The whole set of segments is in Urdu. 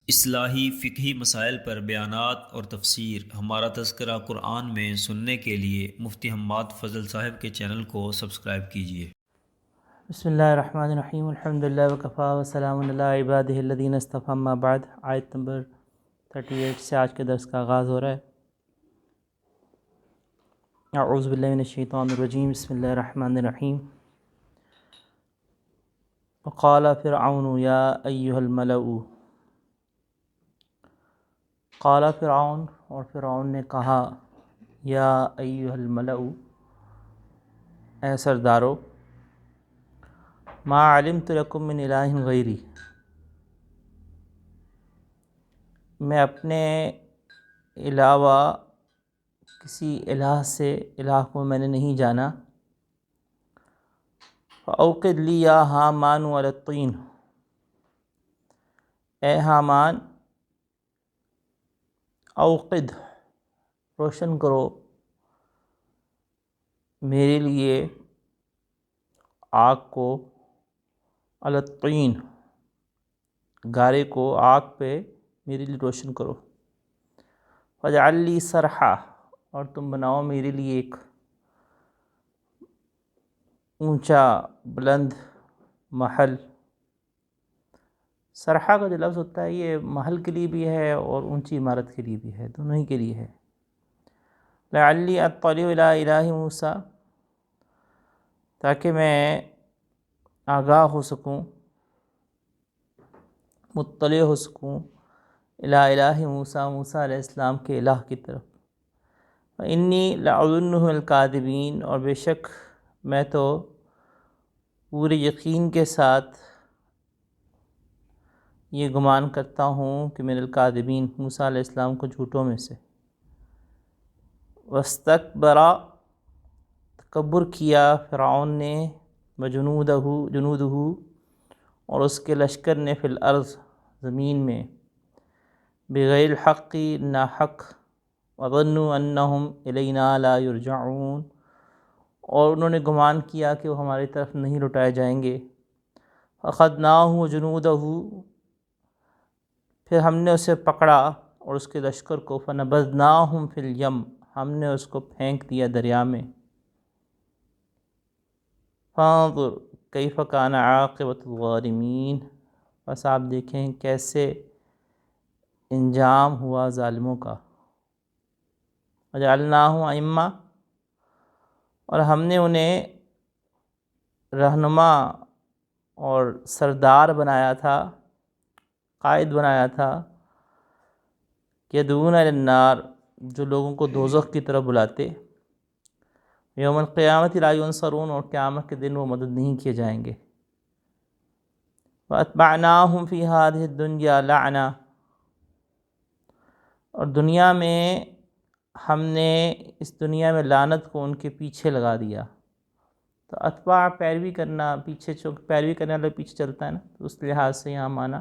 اصلاحی فقہی مسائل پر بیانات اور تفسیر ہمارا تذکرہ قرآن میں سننے کے لیے مفتی حماد فضل صاحب کے چینل کو سبسکرائب کیجیے۔ بسم اللہ الرحمن الرحیم الحمد للہ وکفا وسلام علی عبادہ الذین اصطفی اما بعد۔ آیت نمبر 38 سے آج کے درس کا آغاز ہو رہا ہے۔ اعوذ باللہ من الشیطان الرجیم، بسم اللہ الرحمن الرحیم۔ وقال فرعون یا ایہا الملأ، قال فرعون، اور فرعون نے کہا، یا ایہا الملأ، اے سردارو، ما علمت لکم من الہ غیری، میں اپنے علاوہ کسی الہ سے الہ کو میں نے نہیں جانا۔ فأوقد لی یا حامان علی الطین، اے حامان، اوقد، روشن کرو میرے لیے آگ کو، علی الطین، گارے کو، آگ پہ میرے لیے روشن کرو۔ فاجعل لی صرحا، اور تم بناؤ میرے لیے ایک اونچا بلند محل۔ صرحا کا جو لفظ ہوتا ہے یہ محل کے لیے بھی ہے اور اونچی عمارت کے لیے بھی ہے، دونوں ہی کے لیے ہے۔ لعلی اطلع الی الہ موسیٰ، تاکہ میں آگاہ ہو سکوں، مطلع ہو سکوں، الی الہ موسیٰ، موسیٰ علیہ السلام کے الہ کی طرف۔ وانی لأظنہ من الکاذبین، اور بے شک میں تو پورے یقین کے ساتھ یہ گمان کرتا ہوں کہ من الکاذبین، موسیٰ علیہ السلام کو جھوٹوں میں سے۔ واستکبر، تکبر کیا فرعون نے، جنودہ، اور اس کے لشکر نے، فی الارض، زمین میں، بغیر الحق، ناحق، وظنوا انہم الینا لا یرجعون، اور انہوں نے گمان کیا کہ وہ ہماری طرف نہیں لوٹائے جائیں گے۔ فاخذناہ وجنودہ، پھر ہم نے اسے پکڑا اور اس کے لشکر کو، فنبذناہم فی الیم، ہم نے اس کو پھینک دیا دریا میں۔ فانظر کیف کان عاقبۃ الظالمین، بس آپ دیکھیں کیسے انجام ہوا ظالموں کا۔ وجعلناہم ائمہ، اور ہم نے انہیں رہنما اور سردار بنایا تھا، قائد بنایا تھا، یدعون الی النار، جو لوگوں کو دوزخ کی طرف بلاتے، یوم القیامۃ لا ینصرون، اور قیامت کے دن وہ مدد نہیں کیے جائیں گے۔ واتبعناہم فی ہذہ الدنیا لعنہ، اور دنیا میں ہم نے اس دنیا میں لعنت کو ان کے پیچھے لگا دیا۔ تو اتباع پیروی کرنا، پیچھے چونکہ پیروی کرنے والا پیچھے چلتا ہے نا، تو اس لحاظ سے یہاں معنی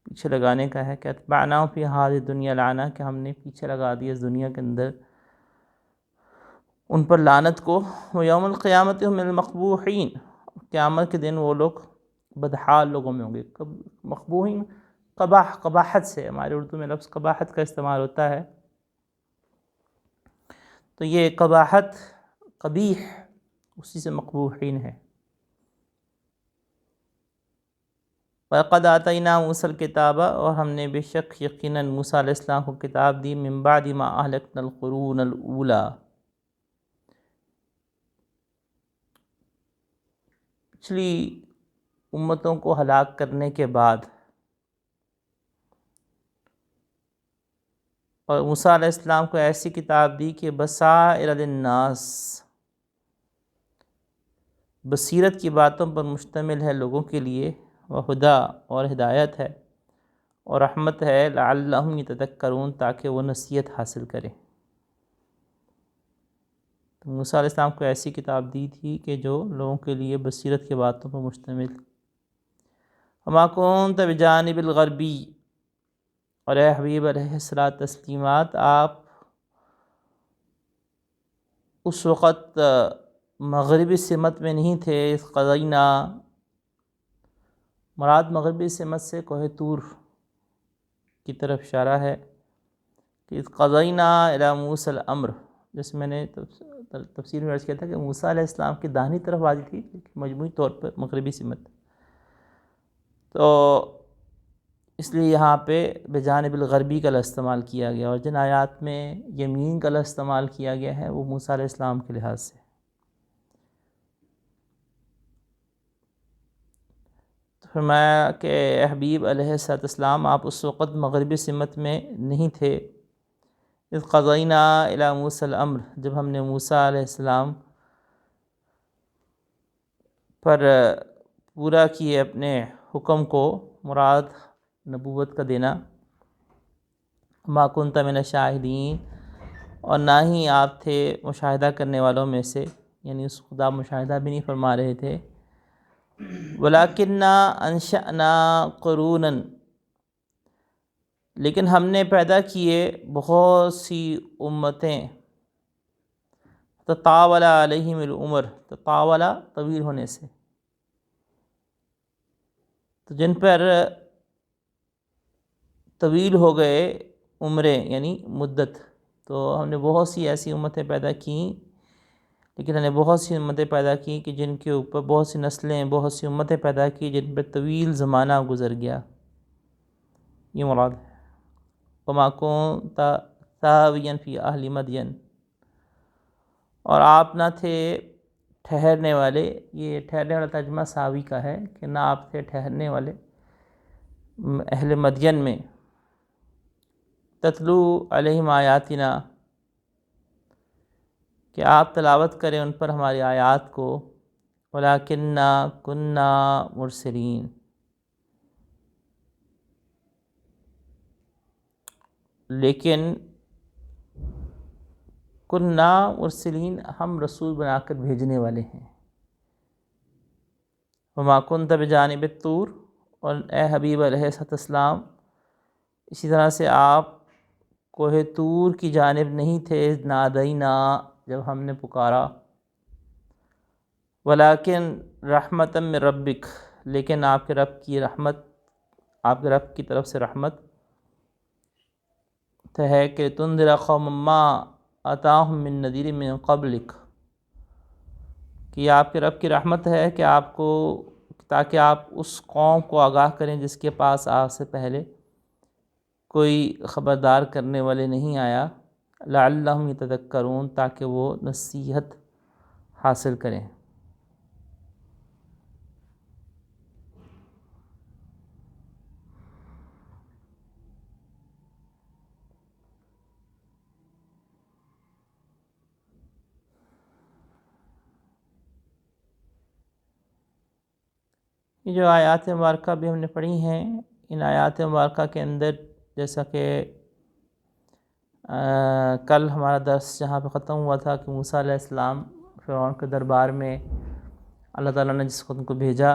پیچھے لگانے کا ہے کہ اتبعناہم فی ہذہ الدنیا لعنہ، کہ ہم نے پیچھے لگا دیا اس دنیا کے اندر ان پر لعنت کو۔ ویوم القیامۃ ہم من المقبوحین، قیامت کے دن وہ لوگ بدحال لوگوں میں ہوں گے۔ مقبوحین قباحت سے، ہمارے اردو میں لفظ قباحت کا استعمال ہوتا ہے، تو یہ قباحت، قبیح، اسی سے مقبوحین ہے۔ وَلَقَدْ آتَيْنَا مُوسَى الْكِتَابَ، اور ہم نے بے شک یقیناً موسیٰ علیہ السلام کو کتاب دی، من بعد ما اہلکنا القرون الاولی، پچھلی امتوں کو ہلاک کرنے کے بعد۔ اور موسیٰ علیہ السلام کو ایسی کتاب دی کہ بصائر للناس، بصیرت کی باتوں پر مشتمل ہے لوگوں کے لیے، وہدیٰ، اور ہدایت ہے، اور رحمت ہے، لعلہم یتذکرون، تاکہ وہ نصیحت حاصل کریں۔ تو موسیٰ علیہ السلام کو ایسی کتاب دی تھی کہ جو لوگوں کے لیے بصیرت کی باتوں پر مشتمل۔ وما کنت بجانب الغربی، اور اے حبیب علیہ الصلوٰۃ والتسلیمات، آپ اس وقت مغربی سمت میں نہیں تھے، اس قضینا، مراد مغربی سمت سے کوہ طور، کی طرف اشارہ ہے کہ قضینا الی موسیٰ الامر، جیسے میں نے تفسیر میں عرض کیا تھا کہ موسیٰ علیہ السلام کی داہنی طرف وادی تھی لیکن مجموعی طور پر مغربی سمت، تو اس لیے یہاں پہ بجانب الغربی کا لفظ استعمال کیا گیا، اور جن آیات میں یمین کا لفظ استعمال کیا گیا ہے وہ موسیٰ علیہ السلام کے لحاظ سے۔ فرمایا کہ اے حبیب علیہ السلام آپ اس وقت مغربی سمت میں نہیں تھے، اذ قضینا الی موسیٰ الامر، جب ہم نے موسیٰ علیہ السلام پر پورا کیے اپنے حکم کو، مراد نبوت کا دینا، ما کنت من الشاہدین، اور نہ ہی آپ تھے مشاہدہ کرنے والوں میں سے، یعنی اس خدا مشاہدہ بھی نہیں فرما رہے تھے، وَلَكِنَّا أَنشَأْنَا قُرُونًا، لیکن ہم نے پیدا کیے بہت سی امتیں، تطاول علیہم العمر، تطاول طویل ہونے سے، تو جن پر طویل ہو گئے عمریں یعنی مدت، تو ہم نے بہت سی ایسی امتیں پیدا کیں، لیکن ہم نے بہت سی امتیں پیدا کی کہ جن کے اوپر بہت سی نسلیں، بہت سی امتیں پیدا کی جن پر طویل زمانہ گزر گیا، یہ مراد ہے۔ وَمَا كُنتَ ثَاوِيًا فِي أَهْلِ مَدْيَنَ، اور آپ نہ تھے ٹھہرنے والے، یہ ٹھہرنے والا ترجمہ ساوی کا ہے کہ نہ آپ تھے ٹھہرنے والے اہل مدین میں، تتلو علیہم آیاتنا، کہ آپ تلاوت کریں ان پر ہماری آیات کو، وَلَكِنَّا كُنَّا مُرْسِلِينَ، لیکن کنّا مرسلین، ہم رسول بنا کر بھیجنے والے ہیں۔ وما کنت بجانب الطور، اور اے حبیب علیہ السلام اسی طرح سے آپ کوہ طور کی جانب نہیں تھے، نادینا، جب ہم نے پکارا، ولیکن رحمتا من ربک، لیکن آپ کے رب کی رحمت، آپ کے رب کی طرف سے رحمت ہے کہ تنذر قوما ما اتاہم من نذیر من قبلک، کہ آپ کے رب کی رحمت ہے کہ آپ کو، تاکہ آپ اس قوم کو آگاہ کریں جس کے پاس آپ سے پہلے کوئی خبردار کرنے والے نہیں آیا، لعلہم یتذکرون، تاکہ وہ نصیحت حاصل کریں۔ یہ جو آیات مبارکہ بھی ہم نے پڑھی ہیں، ان آیات مبارکہ کے اندر جیسا کہ کل ہمارا درس جہاں پہ ختم ہوا تھا کہ موسیٰ علیہ السلام فرعون کے دربار میں اللہ تعالیٰ نے جس وقت ان کو بھیجا،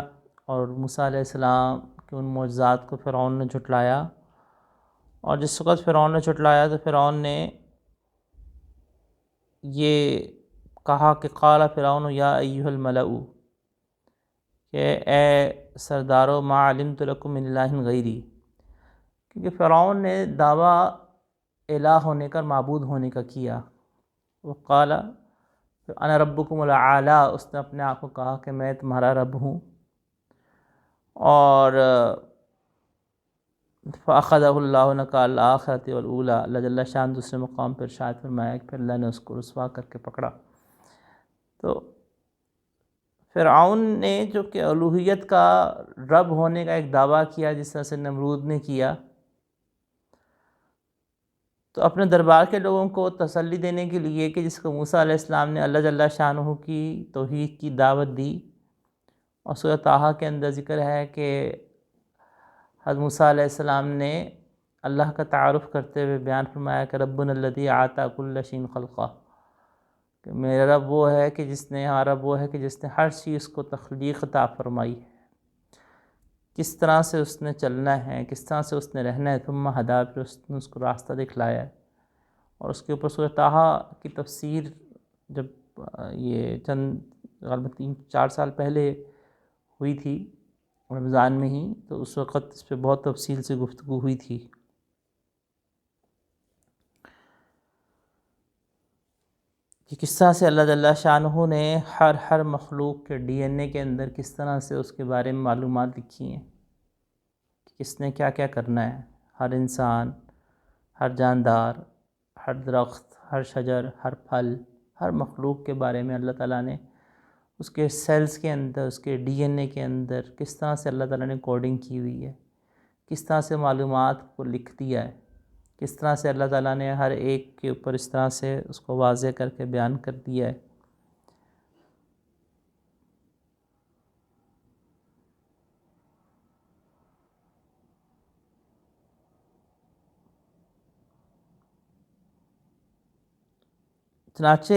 اور موسیٰ علیہ السلام کے ان معجزات کو فرعون نے جھٹلایا، اور جس وقت فرعون نے جھٹلایا تو فرعون نے یہ کہا کہ قال فرعون یا ایھا الملأ، کہ اے سردارو ما علمت لکم من الہ غیری، کیونکہ فرعون نے دعویٰ الہ ہونے کا، معبود ہونے کا کیا، وقال انا ربکم الاعلی، اس نے اپنے آپ کو کہا کہ میں تمہارا رب ہوں، اور فاخذہ اللہ نکال الآخرۃ والاولی، اللہ جل شان دوسرے مقام پر ارشاد فرمایا کہ پھر اللہ نے اس کو رسوا کر کے پکڑا۔ تو فرعون نے جو کہ الوہیت کا، رب ہونے کا ایک دعویٰ کیا جس طرح سے نمرود نے کیا، تو اپنے دربار کے لوگوں کو تسلی دینے کے لیے کہ جس کو موسیٰ علیہ السلام نے اللہ جل شانہ کی توحید کی دعوت دی، اور سورہ طٰہٰ کے اندر ذکر ہے کہ حضرت موسیٰ علیہ السلام نے اللہ کا تعارف کرتے ہوئے بیان فرمایا کہ ربنا الذی اعطی کل شیء خلقہ، کہ میرا رب وہ ہے کہ جس نے، ہمارا رب وہ ہے کہ جس نے ہر چیز کو تخلیق عطا فرمائی ہے، کس طرح سے اس نے چلنا ہے، کس طرح سے اس نے رہنا ہے، ثم ہدا، پھر اس نے اس کو راستہ دکھلایا ہے۔ اور اس کے اوپر سورہ طٰہٰ کی تفسیر جب یہ چند غالباً 3-4 سال پہلے ہوئی تھی رمضان میں ہی، تو اس وقت اس پہ بہت تفصیل سے گفتگو ہوئی تھی۔ کہ کس طرح سے اللہ جل شانہ نے ہر مخلوق کے ڈی این اے کے اندر کس طرح سے اس کے بارے میں معلومات لکھی ہیں کہ کس نے کیا کیا کرنا ہے. ہر انسان، ہر جاندار، ہر درخت، ہر شجر، ہر پھل، ہر مخلوق کے بارے میں اللہ تعالیٰ نے اس کے سیلز کے اندر، اس کے ڈی این اے کے اندر کس طرح سے اللہ تعالیٰ نے کوڈنگ کی ہوئی ہے، کس طرح سے معلومات کو لکھ دیا ہے، کس طرح سے اللہ تعالیٰ نے ہر ایک کے اوپر اس طرح سے اس کو واضح کر کے بیان کر دیا ہے. چنانچہ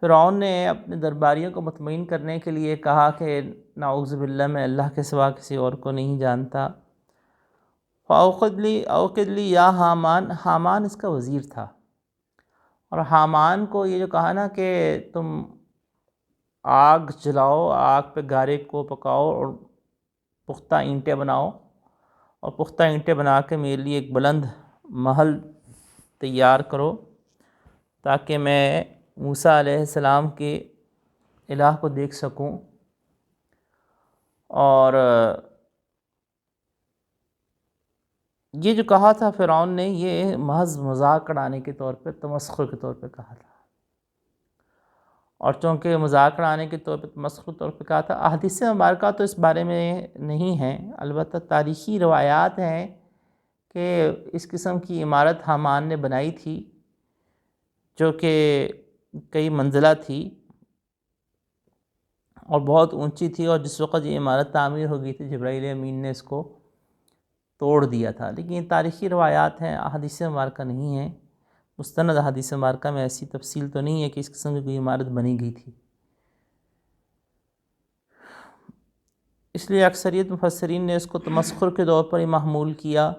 فرعون نے اپنے درباریوں کو مطمئن کرنے کے لیے کہا کہ نعوذ باللہ میں اللہ کے سوا کسی اور کو نہیں جانتا. اوقد لی یا حامان، حامان اس کا وزیر تھا، اور حامان کو یہ جو کہا نا کہ تم آگ جلاؤ، آگ پہ گارے کو پکاؤ اور پختہ اینٹیں بناؤ، اور پختہ اینٹیں بنا کے میرے لیے ایک بلند محل تیار کرو تاکہ میں موسیٰ علیہ السلام کے الہ کو دیکھ سکوں. اور یہ جو کہا تھا فرعون نے، یہ محض مذاق اڑانے کے طور پہ، تمسخر کے طور پہ کہا تھا. اور چونکہ مذاق اڑانے کے طور پہ، تمسخر کے طور پہ کہا تھا، احادیث مبارکہ تو اس بارے میں نہیں ہیں، البتہ تاریخی روایات ہیں کہ اس قسم کی عمارت حامان نے بنائی تھی جو کہ کئی منزلہ تھی اور بہت اونچی تھی، اور جس وقت یہ عمارت تعمیر ہو گئی تھی جبرائیل امین نے اس کو توڑ دیا تھا. لیکن یہ تاریخی روایات ہیں، احادیث مبارکہ نہیں ہیں. مستند احادیث مبارکہ میں ایسی تفصیل تو نہیں ہے کہ اس قسم کی کوئی عمارت بنی گئی تھی. اس لیے اکثریت مفسرین نے اس کو تمسخر کے طور پر ہی محمول کیا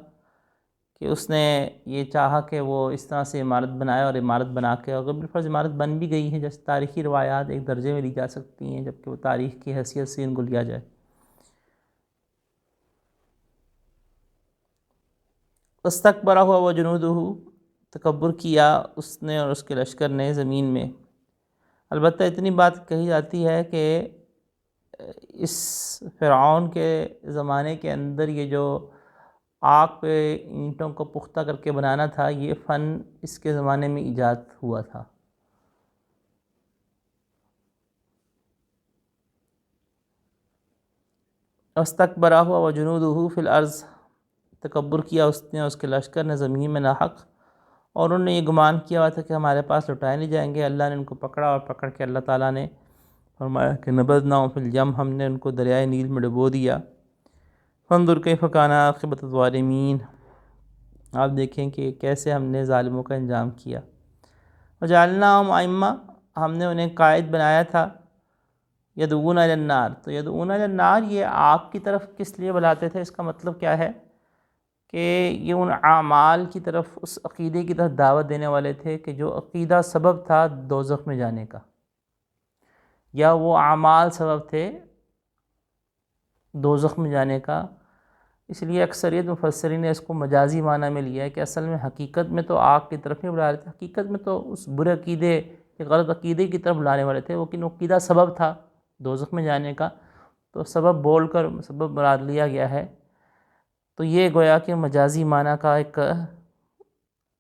کہ اس نے یہ چاہا کہ وہ اس طرح سے عمارت بنائے، اور عمارت بنا کے اگر بالفرض عمارت بن بھی گئی ہے، جیسے تاریخی روایات ایک درجے میں لی جا سکتی ہیں جبکہ وہ تاریخ کی حیثیت سے ان کو لیا جائے. استکبر ہوا وجنودہ، تکبر کیا اس نے اور اس کے لشکر نے زمین میں. البتہ اتنی بات کہی جاتی ہے کہ اس فرعون کے زمانے کے اندر یہ جو آگ پہ اینٹوں کو پختہ کر کے بنانا تھا، یہ فن اس کے زمانے میں ایجاد ہوا تھا. استکبر ہوا وجنودہ فی الارض، تکبر کیا اس نے اور اس کے لشکر نے زمین میں ناحق، اور انہوں نے یہ گمان کیا ہوا تھا کہ ہمارے پاس لٹائے نہیں جائیں گے. اللہ نے ان کو پکڑا، اور پکڑ کے اللہ تعالیٰ نے فرمایا کہ نبذناہ فی الیم، ہم نے ان کو دریائے نیل میں ڈبو دیا. فانظر کیف کان عاقبۃ الظالمین، آپ دیکھیں کہ کیسے ہم نے ظالموں کا انجام کیا. وجعلناہم ائمہ، ہم نے انہیں قائد بنایا تھا. یدعون الی النار، تو یدعون الی النار یہ آگ کی طرف کس لیے بلاتے تھے؟ اس کا مطلب کیا ہے کہ یہ ان اعمال کی طرف، اس عقیدے کی طرف دعوت دینے والے تھے کہ جو عقیدہ سبب تھا دوزخ میں جانے کا، یا وہ اعمال سبب تھے دوزخ میں جانے کا. اس لیے اکثریت مفسرین نے اس کو مجازی معنی میں لیا ہے کہ اصل میں حقیقت میں تو آگ کی طرف نہیں بلا رہے تھے، حقیقت میں تو اس برے عقیدے یا غلط عقیدے کی طرف بلانے والے تھے، لیکن عقیدہ سبب تھا دوزخ میں جانے کا، تو سبب بول کر سبب مراد لیا گیا ہے. تو یہ گویا کہ مجازی معنی کا ایک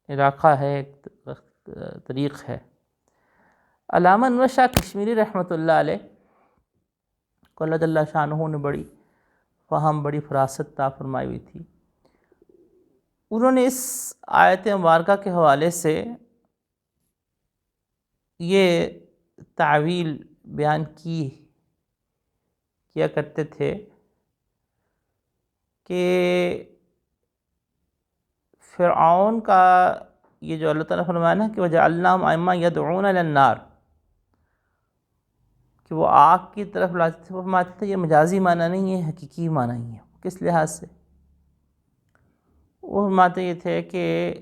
علاقہ ہے، ایک طریق ہے. علامہ انور شاہ کشمیری رحمۃ اللہ علیہ کو اللہ جل شانہ نے بڑی فہم، بڑی فراست عطا فرمائی ہوئی تھی. انہوں نے اس آیت مبارکہ کے حوالے سے یہ تعویل بیان کیا کرتے تھے کہ فرعون کا یہ جو اللہ تعالیٰ نے فرمایا نا کہ وجعلناہم ائمہ یدعون الی النار، کہ وہ آگ کی طرف بلاتے تھے، وہ فرماتے تھے یہ مجازی معنی نہیں ہے، حقیقی معنی ہی ہے. کس لحاظ سے؟ وہ فرماتے یہ تھے کہ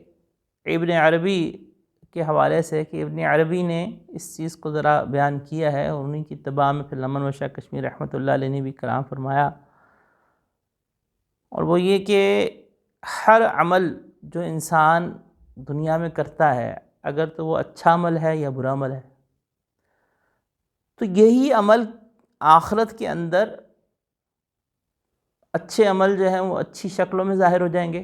ابن عربی کے حوالے سے، کہ ابن عربی نے اس چیز کو ذرا بیان کیا ہے، اور انہیں کی اتباع میں پھر علامہ انور شاہ کشمیری رحمۃ اللہ علیہ نے بھی کلام فرمایا. اور وہ یہ کہ ہر عمل جو انسان دنیا میں کرتا ہے، اگر تو وہ اچھا عمل ہے یا برا عمل ہے، تو یہی عمل آخرت کے اندر اچھے عمل جو ہیں وہ اچھی شکلوں میں ظاہر ہو جائیں گے،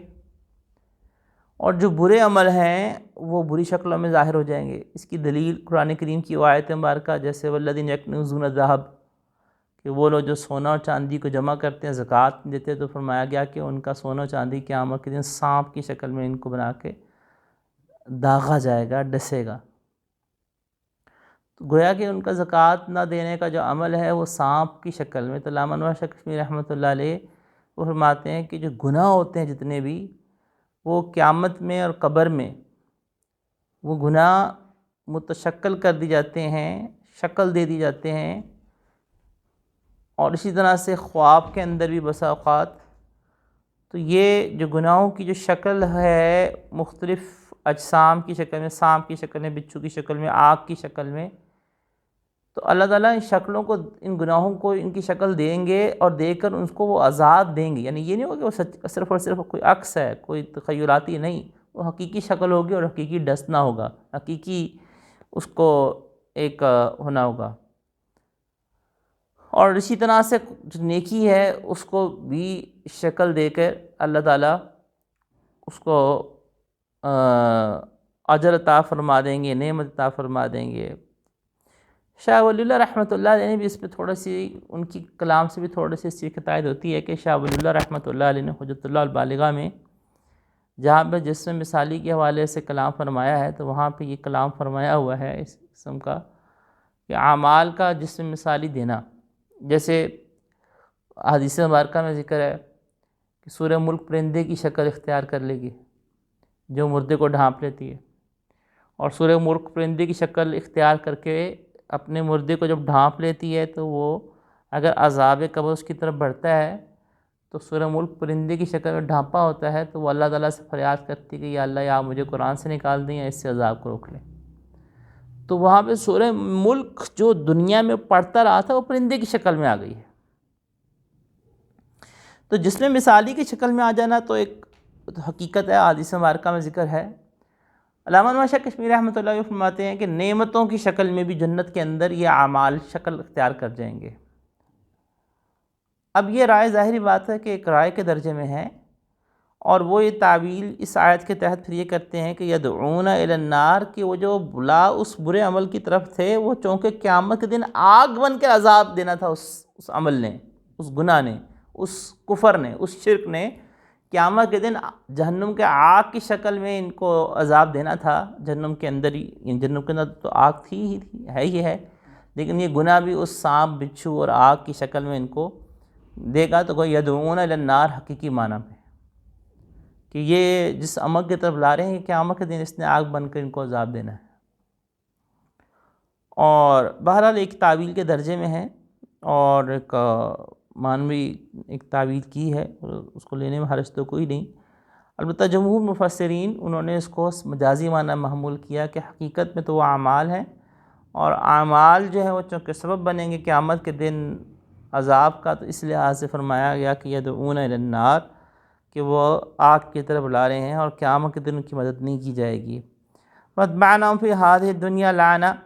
اور جو برے عمل ہیں وہ بری شکلوں میں ظاہر ہو جائیں گے۔ اس کی دلیل قرآن کریم کی وہ آیت مبارکہ جیسے والذین یکنزون الذھب، کہ وہ لوگ جو سونا اور چاندی کو جمع کرتے ہیں، زکوٰۃ دیتے ہیں، تو فرمایا گیا کہ ان کا سونا اور چاندی قیامت کے دن سانپ کی شکل میں ان کو بنا کے داغا جائے گا، ڈسے گا۔ تو گویا کہ ان کا زکوٰۃ نہ دینے کا جو عمل ہے وہ سانپ کی شکل میں۔ تو علامہ انور شاہ کشمیری رحمۃ اللہ علیہ وہ فرماتے ہیں کہ جو گناہ ہوتے ہیں جتنے بھی، وہ قیامت میں اور قبر میں وہ گناہ متشکل کر دی جاتے ہیں، شکل دے دی جاتے ہیں، اور اسی طرح سے خواب کے اندر بھی بسا اوقات۔ تو یہ جو گناہوں کی جو شکل ہے مختلف اجسام کی شکل میں، سانپ کی شکل میں، بچھو کی شکل میں، آگ کی شکل میں، تو اللہ تعالیٰ ان شکلوں کو، ان گناہوں کو ان کی شکل دیں گے، اور دے کر ان کو وہ عذاب دیں گے۔ یعنی یہ نہیں ہوگا کہ وہ صرف اور صرف کوئی عکس ہے، کوئی تخیلاتی نہیں، وہ حقیقی شکل ہوگی اور حقیقی ڈسنا ہوگا، حقیقی اس کو ایک ہونا ہوگا۔ اور اسی طرح سے جو نیکی ہے اس کو بھی شکل دے کر اللہ تعالیٰ اس کو اجر عطا فرما دیں گے، نعمت عطا فرما دیں گے۔ شاہ ولی اللہ رحمۃ اللہ علیہ نے بھی اس پہ تھوڑا سی، ان کی کلام سے بھی تھوڑی سی اس کی تائید ہوتی ہے کہ شاہ ولی اللہ رحمۃ اللہ علیہ نے حجت اللہ البالغہ میں جہاں پہ جسم مثالی کے حوالے سے کلام فرمایا ہے، تو وہاں پہ یہ کلام فرمایا ہوا ہے اس قسم کا کہ اعمال کا جسم مثالی دینا۔ جیسے حدیث مبارکہ میں ذکر ہے کہ سورہ ملک پرندے کی شکل اختیار کر لے گی جو مردے کو ڈھانپ لیتی ہے، اور سورہ ملک پرندے کی شکل اختیار کر کے اپنے مردے کو جب ڈھانپ لیتی ہے تو وہ اگر عذاب قبر اس کی طرف بڑھتا ہے تو سورہ ملک پرندے کی شکل میں ڈھانپا ہوتا ہے، تو وہ اللہ تعالیٰ سے فریاد کرتی ہے کہ یا اللہ، یا مجھے قرآن سے نکال دیں یا اس سے عذاب کو روک لیں۔ تو وہاں پہ سورہ ملک جو دنیا میں پڑھتا رہا تھا وہ پرندے کی شکل میں آ گئی ہے۔ تو جس میں مثالی کی شکل میں آ جانا تو ایک حقیقت ہے، حدیث مبارکہ میں ذکر ہے۔ علامہ انور شاہ کشمیری رحمۃ اللہ علیہ فرماتے ہیں کہ نعمتوں کی شکل میں بھی جنت کے اندر یہ اعمال شکل اختیار کر جائیں گے۔ اب یہ رائے ظاہری بات ہے کہ ایک رائے کے درجے میں ہے، اور وہ یہ تعویل اس آیت کے تحت پھر یہ کرتے ہیں کہ یدعون الی النار، کہ وہ جو بلا اس برے عمل کی طرف تھے، وہ چونکہ قیامت کے دن آگ بن کے عذاب دینا تھا اس عمل نے، اس گناہ نے، اس کفر نے، اس شرک نے، قیامت کے دن جہنم کے آگ کی شکل میں ان کو عذاب دینا تھا، جہنم کے اندر ہی، جہنم کے اندر تو آگ تھی ہی تھی، ہے ہی ہے، لیکن یہ گناہ بھی اس سانپ، بچھو اور آگ کی شکل میں ان کو دے گا۔ تو کوئی یدعون الی النار حقیقی معنی میں کہ یہ جس عمل کی طرف لا رہے ہیں قیامت کے دن اس نے آگ بن کر ان کو عذاب دینا ہے۔ اور بہرحال ایک تعویل کے درجے میں ہے، اور ایک معنوی ایک تعویل کی ہے، اس کو لینے میں حرج تو کوئی نہیں۔ البتہ جمہور مفسرین انہوں نے اس کو مجازی معنی محمول کیا کہ حقیقت میں تو وہ اعمال ہیں، اور اعمال جو ہیں وہ چونکہ سبب بنیں گے قیامت کے دن عذاب کا، تو اس لحاظ سے فرمایا گیا کہ یدعون الی النار، کہ وہ آگ کی طرف بلا رہے ہیں اور قیامت کے دن ان کی مدد نہیں کی جائے گی۔ وَاتْبَعْنَاهُمْ فِي هَٰذِهِ الدُّنْيَا لَعْنَةً،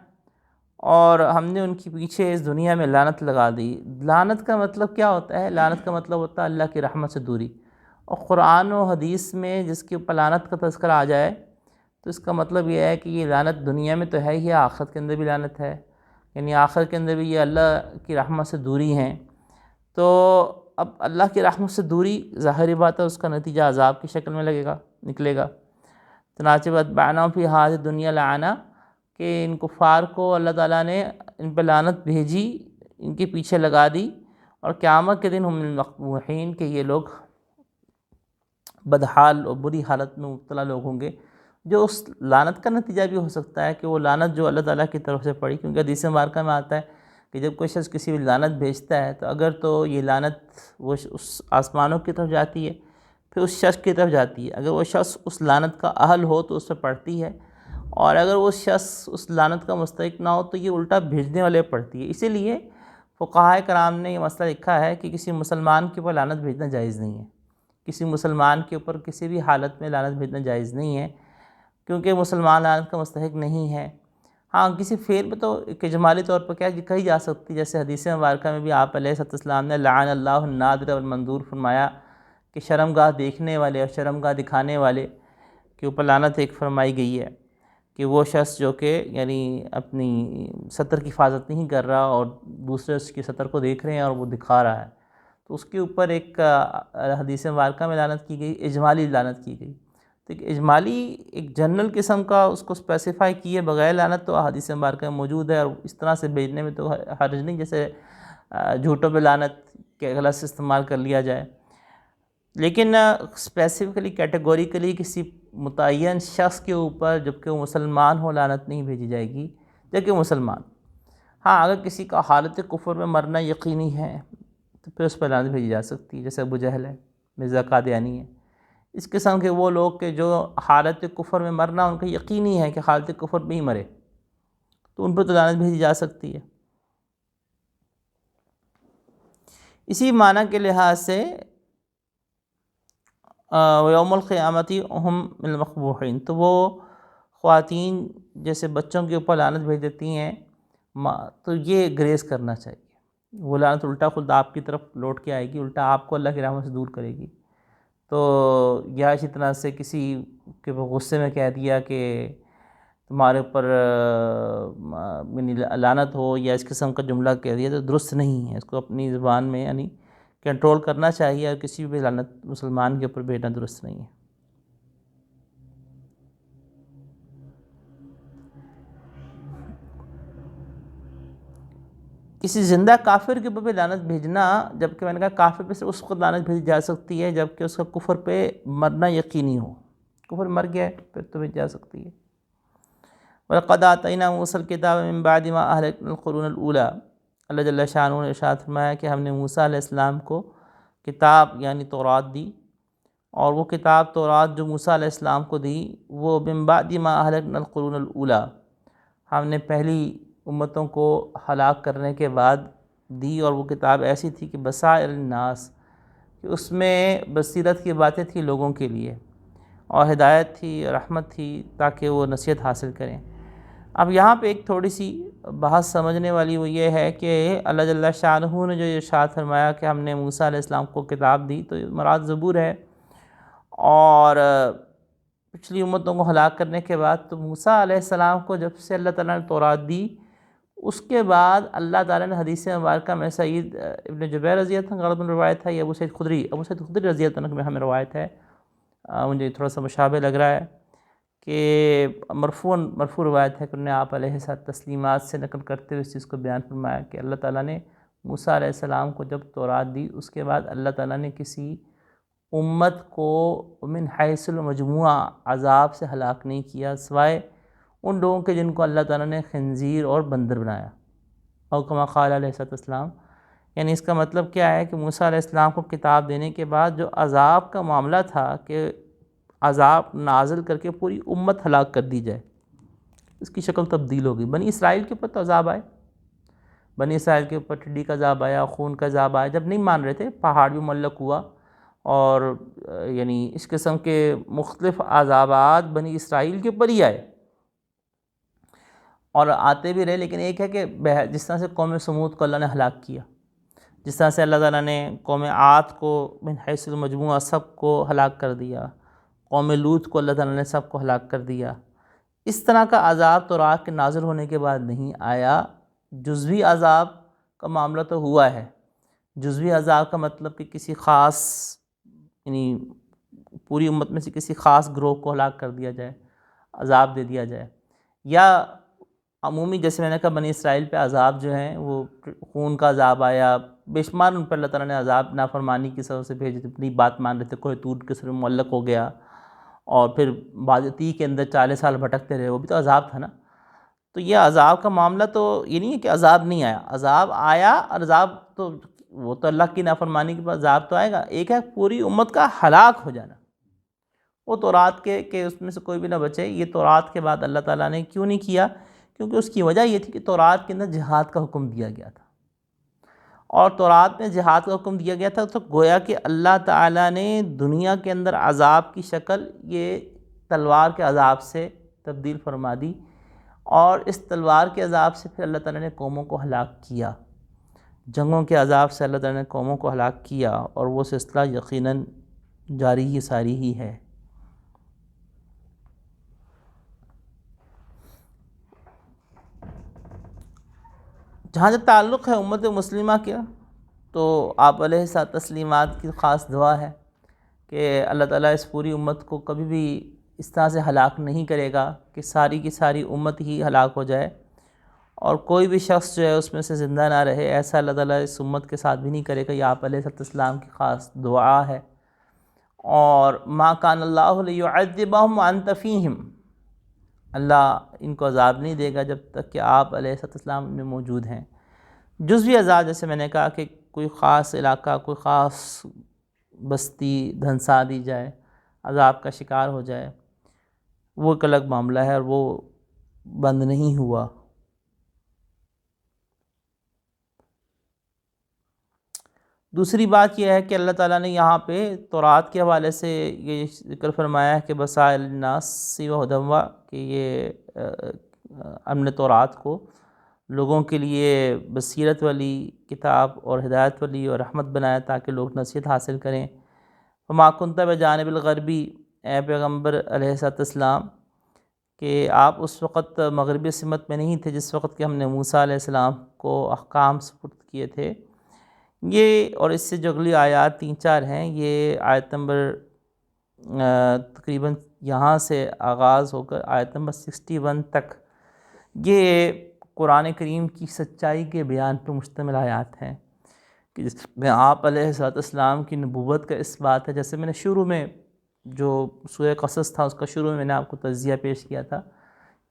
اور ہم نے ان کے پیچھے اس دنیا میں لعنت لگا دی۔ لعنت کا مطلب کیا ہوتا ہے؟ لعنت کا مطلب ہوتا ہے اللہ کی رحمت سے دوری، اور قرآن و حدیث میں جس کے اوپر لعنت کا تذکرہ آ جائے تو اس کا مطلب یہ ہے کہ یہ لعنت دنیا میں تو ہے ہی، آخرت کے اندر بھی لعنت ہے، یعنی آخرت کے اندر بھی یہ اللہ کی رحمت سے دوری ہیں۔ تو اب اللہ کی رحمت سے دوری ظاہری بات ہے، اس کا نتیجہ عذاب کی شکل میں نکلے گا۔ چنانچہ وَاتْبَعْنَاهُمْ فِي هَٰذِهِ الدُّنْيَا لَعْنَةً، کہ ان کفار کو اللہ تعالیٰ نے ان پہ لعنت بھیجی، ان کے پیچھے لگا دی، اور قیامت کے دن ہم المقبوحین، کہ یہ لوگ بدحال اور بری حالت میں مبتلا لوگ ہوں گے، جو اس لعنت کا نتیجہ بھی ہو سکتا ہے کہ وہ لعنت جو اللہ تعالیٰ کی طرف سے پڑی، کیونکہ حدیث مبارکہ میں آتا ہے کہ جب کوئی شخص کسی بھی لعنت بھیجتا ہے تو اگر تو یہ لعنت وہ اس آسمانوں کی طرف جاتی ہے، پھر اس شخص کی طرف جاتی ہے، اگر وہ شخص اس لعنت کا اہل ہو تو اس پہ پڑتی ہے، اور اگر وہ شخص اس لعنت کا مستحق نہ ہو تو یہ الٹا بھیجنے والے پڑتی ہے۔ اسی لیے فقہاء کرام نے یہ مسئلہ لکھا ہے کہ کسی مسلمان کے اوپر لعنت بھیجنا جائز نہیں ہے، کسی مسلمان کے اوپر کسی بھی حالت میں لعنت بھیجنا جائز نہیں ہے، کیونکہ مسلمان لعنت کا مستحق نہیں ہے۔ ہاں کسی فعل پہ تو ایک اجمالی طور پر کہی جا سکتی، جیسے حدیث مبارکہ میں بھی آپ علیہ السلام نے لعن اللہ النادر والمنظور فرمایا کہ شرمگاہ دیکھنے والے اور شرمگاہ دکھانے والے کے اوپر لعنت ایک فرمائی گئی ہے کہ وہ شخص جو کہ یعنی اپنی سطر کی حفاظت نہیں کر رہا اور دوسرے اس کی سطر کو دیکھ رہے ہیں اور وہ دکھا رہا ہے، تو اس کے اوپر ایک حدیث مبارکہ میں لعنت کی گئی، اجمالی لعنت کی گئی۔ تو ایک اجمالی ایک جنرل قسم کا اس کو اسپیسیفائی کیے بغیر لعنت تو حدیث مبارکہ میں موجود ہے، اور اس طرح سے بھیجنے میں تو حرج نہیں، جیسے جھوٹوں پہ لعنت کے غلط سے استعمال کر لیا جائے۔ لیکن اسپیسیفکلی کیٹیگوریکلی کسی متعین شخص کے اوپر جبکہ وہ مسلمان ہو لعنت نہیں بھیجی جائے گی، جبکہ مسلمان۔ ہاں اگر کسی کا حالت کفر میں مرنا یقینی ہے تو پھر اس پر لعنت بھیجی جا سکتی ہے، جیسے ابو جہل ہے، مرزا قادیانی ہے، اس قسم کے وہ لوگ کہ جو حالت کفر میں مرنا ان کا یقینی ہے کہ حالت کفر میں ہی مرے، تو ان پر تو لعنت بھیجی جا سکتی ہے۔ اسی معنی کے لحاظ سے یوم القیامتی ہم من المقبوحین، تو وہ خواتین جیسے بچوں کے اوپر لعنت بھیج دیتی ہیں تو یہ گریز کرنا چاہیے، وہ لعنت الٹا خود آپ کی طرف لوٹ کے آئے گی، الٹا آپ کو اللہ کی رحمت سے دور کرے گی۔ تو یا اسی طرح سے کسی کے غصے میں کہہ دیا کہ تمہارے اوپر لعنت ہو، یا اس قسم کا جملہ کہہ دیا، تو درست نہیں ہے، اس کو اپنی زبان میں یعنی کنٹرول کرنا چاہیے، اور کسی بھی لعنت مسلمان کے اوپر بھیجنا درست نہیں ہے۔ کسی زندہ کافر کے اوپر بھی لعنت بھیجنا، جبکہ میں نے کہا کافر پہ سے اس کو لعنت بھیجی جا سکتی ہے جبکہ اس کا کفر پہ مرنا یقینی ہو، کفر مر گیا ہے پھر تو بھیج جا سکتی ہے۔ وَلَقَدْ آتَيْنَا مُوسَى الْكِتَابَ مِن بَعْدِ مَا أَهْلَكْنَا الْقُرُونَ الْأُولَىٰ، اللہ جل شانہ نے ارشاد فرمایا کہ ہم نے موسیٰ علیہ السلام کو کتاب یعنی تورات دی، اور وہ کتاب تورات جو موسیٰ علیہ السلام کو دی وہ مِن بَعْدِ مَا أَهْلَكْنَا الْقُرُونَ الْأُولَىٰ، ہم نے پہلی امتوں کو ہلاک کرنے کے بعد دی، اور وہ کتاب ایسی تھی کہ بصائر الناس، کہ اس میں بصیرت کی باتیں تھیں لوگوں کے لیے، اور ہدایت تھی، رحمت تھی تاکہ وہ نصیحت حاصل کریں۔ اب یہاں پہ ایک تھوڑی سی بحث سمجھنے والی وہ یہ ہے کہ اللہ جل شانہ نے جو ارشاد فرمایا کہ ہم نے موسیٰ علیہ السلام کو کتاب دی، تو مراد زبور ہے، اور پچھلی امتوں کو ہلاک کرنے کے بعد تو موسیٰ علیہ السلام کو جب سے اللہ تعالیٰ نے تورات دی، اس کے بعد اللہ تعالیٰ نے حدیث مبارکہ میں سعید ابن جبیر رضی اللہ عنہ غالباً روایت ہے، یا ابو سعید خدری رضی اللہ عنہ میں ہمیں روایت ہے، مجھے تھوڑا سا مشابہ لگ رہا ہے کہ مرفوع روایت ہے کہ انہوں نے آپ علیہ الصلوۃ تسلیمات سے نقل کرتے ہوئے اس چیز کو بیان فرمایا کہ اللہ تعالیٰ نے موسیٰ علیہ السلام کو جب تورات دی، اس کے بعد اللہ تعالیٰ نے کسی امت کو من حیث المجموعہ عذاب سے ہلاک نہیں کیا، سوائے ان لوگوں کے جن کو اللہ تعالیٰ نے خنزیر اور بندر بنایا، اور کما قال علیہ السلام، یعنی اس کا مطلب کیا ہے کہ موسیٰ علیہ السلام کو کتاب دینے کے بعد جو عذاب کا معاملہ تھا کہ عذاب نازل کر کے پوری امت ہلاک کر دی جائے، اس کی شکل تبدیل ہو گئی۔ بنی اسرائیل کے اوپر تو عذاب آئے، بنی اسرائیل کے اوپر ٹڈی کا عذاب آیا، خون کا عذاب آیا، جب نہیں مان رہے تھے پہاڑ بھی معلق ہوا، اور یعنی اس قسم کے مختلف عذابات بنی اسرائیل کے اوپر ہی آئے اور آتے بھی رہے۔ لیکن ایک ہے کہ جس طرح سے قوم سمود کو اللہ نے ہلاک کیا، جس طرح سے اللہ تعالیٰ نے قوم عاد کو من حیث المجموعہ سب کو ہلاک کر دیا، قوم لوط کو اللہ تعالیٰ نے سب کو ہلاک کر دیا، اس طرح کا عذاب تورات کے نازل ہونے کے بعد نہیں آیا۔ جزوی عذاب کا معاملہ تو ہوا ہے، جزوی عذاب کا مطلب کہ کسی خاص یعنی پوری امت میں سے کسی خاص گروہ کو ہلاک کر دیا جائے، عذاب دے دیا جائے، یا عمومی جیسے میں نے کہا بنی اسرائیل پہ عذاب جو ہیں وہ خون کا عذاب آیا، بے شمار ان پر اللہ تعالیٰ نے عذاب نافرمانی کی سبب سے بھیجے، اپنی بات مان رہے تھے، کوہ طور کے سر میں معلق ہو گیا، اور پھر بادتی کے اندر 40 سال بھٹکتے رہے، وہ بھی تو عذاب تھا نا۔ تو یہ عذاب کا معاملہ تو یہ نہیں ہے کہ عذاب نہیں آیا، عذاب آیا، اور عذاب تو وہ تو اللہ کی نافرمانی کے بعد عذاب تو آئے گا۔ ایک ہے پوری امت کا ہلاک ہو جانا، وہ تورات کے کہ اس میں سے کوئی بھی نہ بچے، یہ تورات کے بعد اللہ تعالیٰ نے کیوں نہیں کیا؟ کیونکہ اس کی وجہ یہ تھی کہ تورات کے اندر جہاد کا حکم دیا گیا تھا، اور تورات میں جہاد کا حکم دیا گیا تھا، تو گویا کہ اللہ تعالیٰ نے دنیا کے اندر عذاب کی شکل یہ تلوار کے عذاب سے تبدیل فرما دی، اور اس تلوار کے عذاب سے پھر اللہ تعالیٰ نے قوموں کو ہلاک کیا، جنگوں کے عذاب سے اللہ تعالیٰ نے قوموں کو ہلاک کیا، اور وہ سلسلہ یقیناً جاری ہی ساری ہی ہے۔ جہاں تک تعلق ہے امت مسلمہ کے، تو آپ علیہ الصلوۃ والتسلیمات کی خاص دعا ہے کہ اللہ تعالیٰ اس پوری امت کو کبھی بھی اس طرح سے ہلاک نہیں کرے گا کہ ساری کی ساری امت ہی ہلاک ہو جائے، اور کوئی بھی شخص جو ہے اس میں سے زندہ نہ رہے، ایسا اللہ تعالیٰ اس امت کے ساتھ بھی نہیں کرے گا۔ یہ آپ علیہ الصلوۃ والسلام کی خاص دعا ہے۔ اور ما کان اللہ لیعذبہم وانت فیہم، اللہ ان کو عذاب نہیں دے گا جب تک کہ آپ علیہ الصلوۃ والسلام میں موجود ہیں۔ جزوی عذاب، جیسے میں نے کہا کہ کوئی خاص علاقہ، کوئی خاص بستی دھنسا دی جائے، عذاب کا شکار ہو جائے، وہ ایک الگ معاملہ ہے، اور وہ بند نہیں ہوا۔ دوسری بات یہ ہے کہ اللہ تعالیٰ نے یہاں پہ تورات کے حوالے سے یہ ذکر فرمایا ہے کہ بصائر للناس و ھدی کہ یہ ہم نے تورات کو لوگوں کے لیے بصیرت والی کتاب اور ہدایت والی اور رحمت بنایا تاکہ لوگ نصیحت حاصل کریں۔ وما کنت بجانب الغربی، اے پیغمبر علیہ الصلوۃ والسلام کہ آپ اس وقت مغربی سمت میں نہیں تھے جس وقت کہ ہم نے موسیٰ علیہ السلام کو احکام سپرد کیے تھے۔ یہ اور اس سے جو اگلی آیات 3-4 ہیں، یہ آیت نمبر تقریباً یہاں سے آغاز ہو کر آیت نمبر 61 تک، یہ قرآن کریم کی سچائی کے بیان پر مشتمل آیات ہیں کہ جس میں آپ علیہ الصلوۃ والسلام کی نبوت کا اس بات ہے۔ جیسے میں نے شروع میں جو سورہ قصص تھا اس کا شروع میں نے آپ کو تجزیہ پیش کیا تھا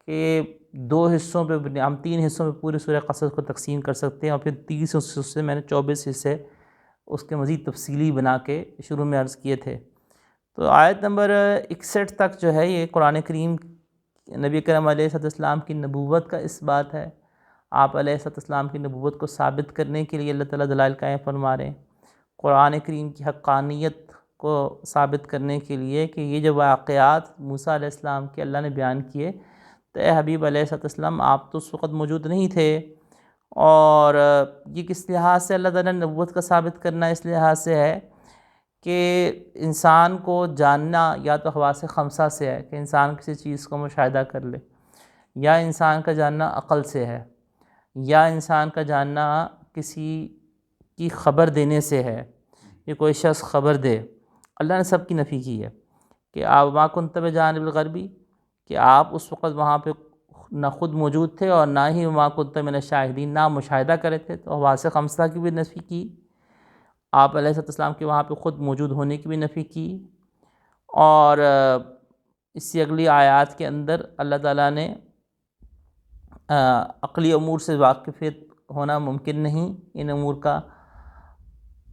کہ 2 حصوں پہ، ہم 3 حصوں پہ پورے سورہ قصص کو تقسیم کر سکتے ہیں، اور پھر 30 حصوں سے میں نے 24 حصے اس کے مزید تفصیلی بنا کے شروع میں عرض کیے تھے۔ تو آیت نمبر 61 تک جو ہے یہ قرآن کریم نبی کریم علیہ الصلوۃ والسلام کی نبوت کا اس بات ہے۔ آپ علیہ الصلوۃ والسلام کی نبوت کو ثابت کرنے کے لیے اللہ تعالیٰ دلائل قائم فرما رہے ہیں، قرآن کریم کی حقانیت کو ثابت کرنے کے لیے کہ یہ جو واقعات موسیٰ علیہ السلام کے اللہ نے بیان کیے، تو اے حبیب علیہ الصلوۃ والسلام آپ تو اس وقت موجود نہیں تھے، اور یہ کس لحاظ سے اللہ تعالیٰ نے نبوت کا ثابت کرنا اس لحاظ سے ہے کہ انسان کو جاننا یا تو حواس خمسہ سے ہے کہ انسان کسی چیز کو مشاہدہ کر لے، یا انسان کا جاننا عقل سے ہے، یا انسان کا جاننا کسی کی خبر دینے سے ہے، کہ کوئی شخص خبر دے۔ اللہ نے سب کی نفی کی ہے کہ آپ ما کنت بجانب الغربی، کہ آپ اس وقت وہاں پہ نہ خود موجود تھے اور نہ ہی ما کنت من الشاہدین، نہ مشاہدہ کرے تھے، تو حواس خمسہ کی بھی نفی کی، آپ علیہ الصلوۃ والسلام کے وہاں پہ خود موجود ہونے کی بھی نفی کی، اور اس سے اگلی آیات کے اندر اللہ تعالیٰ نے عقلی امور سے واقفیت ہونا ممکن نہیں ان امور کا،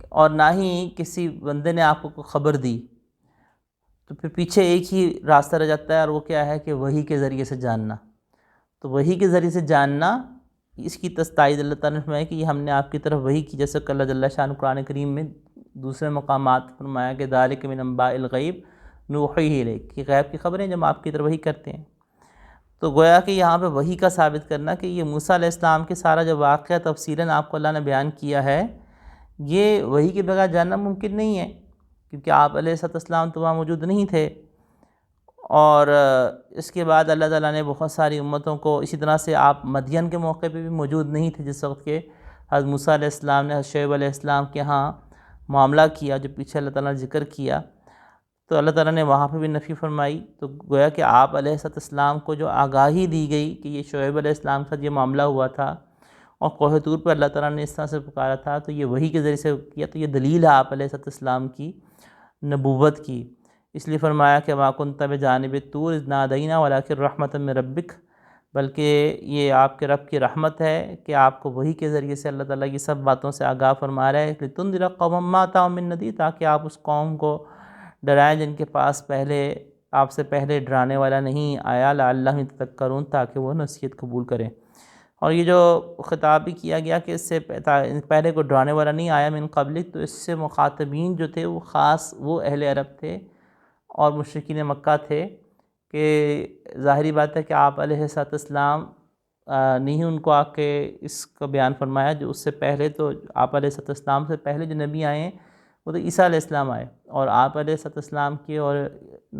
اور نہ ہی کسی بندے نے آپ کو خبر دی، تو پھر پیچھے ایک ہی راستہ رہ جاتا ہے، اور وہ کیا ہے کہ وحی کے ذریعے سے جاننا۔ تو وحی کے ذریعے سے جاننا، اس کی تائید اللہ تعالیٰ نے فرمایا کہ یہ ہم نے آپ کی طرف وحی کی، جیسے کہ اللہ جل شانہ قرآن کریم میں دوسرے مقامات فرمایا کہ ذالک من انباء الغیب نوحیہ الیک، کہ غیب کی خبریں جب آپ کی طرف وحی کرتے ہیں۔ تو گویا کہ یہاں پہ وحی کا ثابت کرنا کہ یہ موسیٰ علیہ السلام کے سارا جو واقعہ تفصیلاً آپ کو اللہ نے بیان کیا ہے، یہ وحی کے بغیر جاننا ممکن نہیں ہے، کیونکہ آپ علیہ الصلوۃ والسلام تو وہاں موجود نہیں تھے۔ اور اس کے بعد اللہ تعالیٰ نے بہت ساری امتوں کو، اسی طرح سے آپ مدین کے موقع پہ بھی موجود نہیں تھے جس وقت کہ حضرت موسیٰ علیہ السلام نے حضرت شعیب علیہ السلام کے ہاں معاملہ کیا، جو پیچھے اللہ تعالیٰ نے ذکر کیا، تو اللہ تعالیٰ نے وہاں پہ بھی نفی فرمائی۔ تو گویا کہ آپ علیہ الصلوۃ والسلام کو جو آگاہی دی گئی کہ یہ شعیب علیہ السلام کے ساتھ یہ معاملہ ہوا تھا، اور کوہ طور پر اللہ تعالیٰ نے اس طرح سے پکارا تھا، تو یہ وحی کے ذریعے سے کیا، تو یہ دلیل ہے آپ علیہ الصلوۃ والسلام کی نبوت کی۔ اس لیے فرمایا کہ ما کنت بجانب الطور اذ نادینا ولکن رحمۃ من ربک، بلکہ یہ آپ کے رب کی رحمت ہے کہ آپ کو وحی کے ذریعے سے اللہ تعالیٰ کی سب باتوں سے آگاہ فرما رہا ہے، لتنذر قوما ما اتاہم من نذیر، تاکہ آپ اس قوم کو ڈرائیں جن کے پاس پہلے آپ سے پہلے ڈرانے والا نہیں آیا، لعلہم یتذکرون، تاکہ وہ نصیحت قبول کریں۔ اور یہ جو خطاب بھی کیا گیا کہ اس سے پہلے کوئی ڈرانے والا نہیں آیا من قبلک، تو اس سے مخاطبین جو تھے وہ خاص وہ اہل عرب تھے اور مشرکین مکہ تھے کہ ظاہری بات ہے کہ آپ علیہ السلام نے ہی ان کو آ کے اس کا بیان فرمایا، جو اس سے پہلے تو آپ علیہ السلام سے پہلے جو نبی آئے ہیں وہ تو عیسیٰ علیہ السلام آئے، اور آپ علیہ السلام کے اور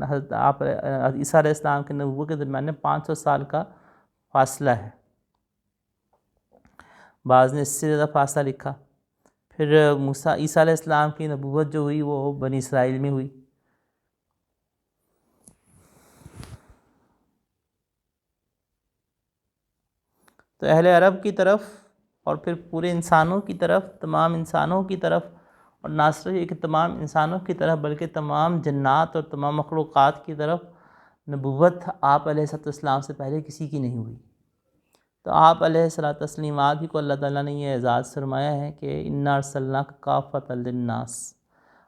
حضرت آپ عیسیٰ علیہ السلام کے نبوت کے درمیان میں 500 سال کا فاصلہ ہے، بعض نے اس سے زیادہ فاصلہ لکھا۔ پھر عیسیٰ علیہ السلام کی نبوت جو ہوئی وہ بنی اسرائیل میں ہوئی۔ تو اہل عرب کی طرف اور پھر پورے انسانوں کی طرف، تمام انسانوں کی طرف، اور نہ صرف یہ کہ تمام انسانوں کی طرف بلکہ تمام جنات اور تمام مخلوقات کی طرف نبوت آپ علیہ السلام سے پہلے کسی کی نہیں ہوئی۔ تو آپ علیہ السلام ہی کو اللہ تعالیٰ نے یہ اعزاز فرمایا ہے کہ انا ارسلناک کافۃ للناس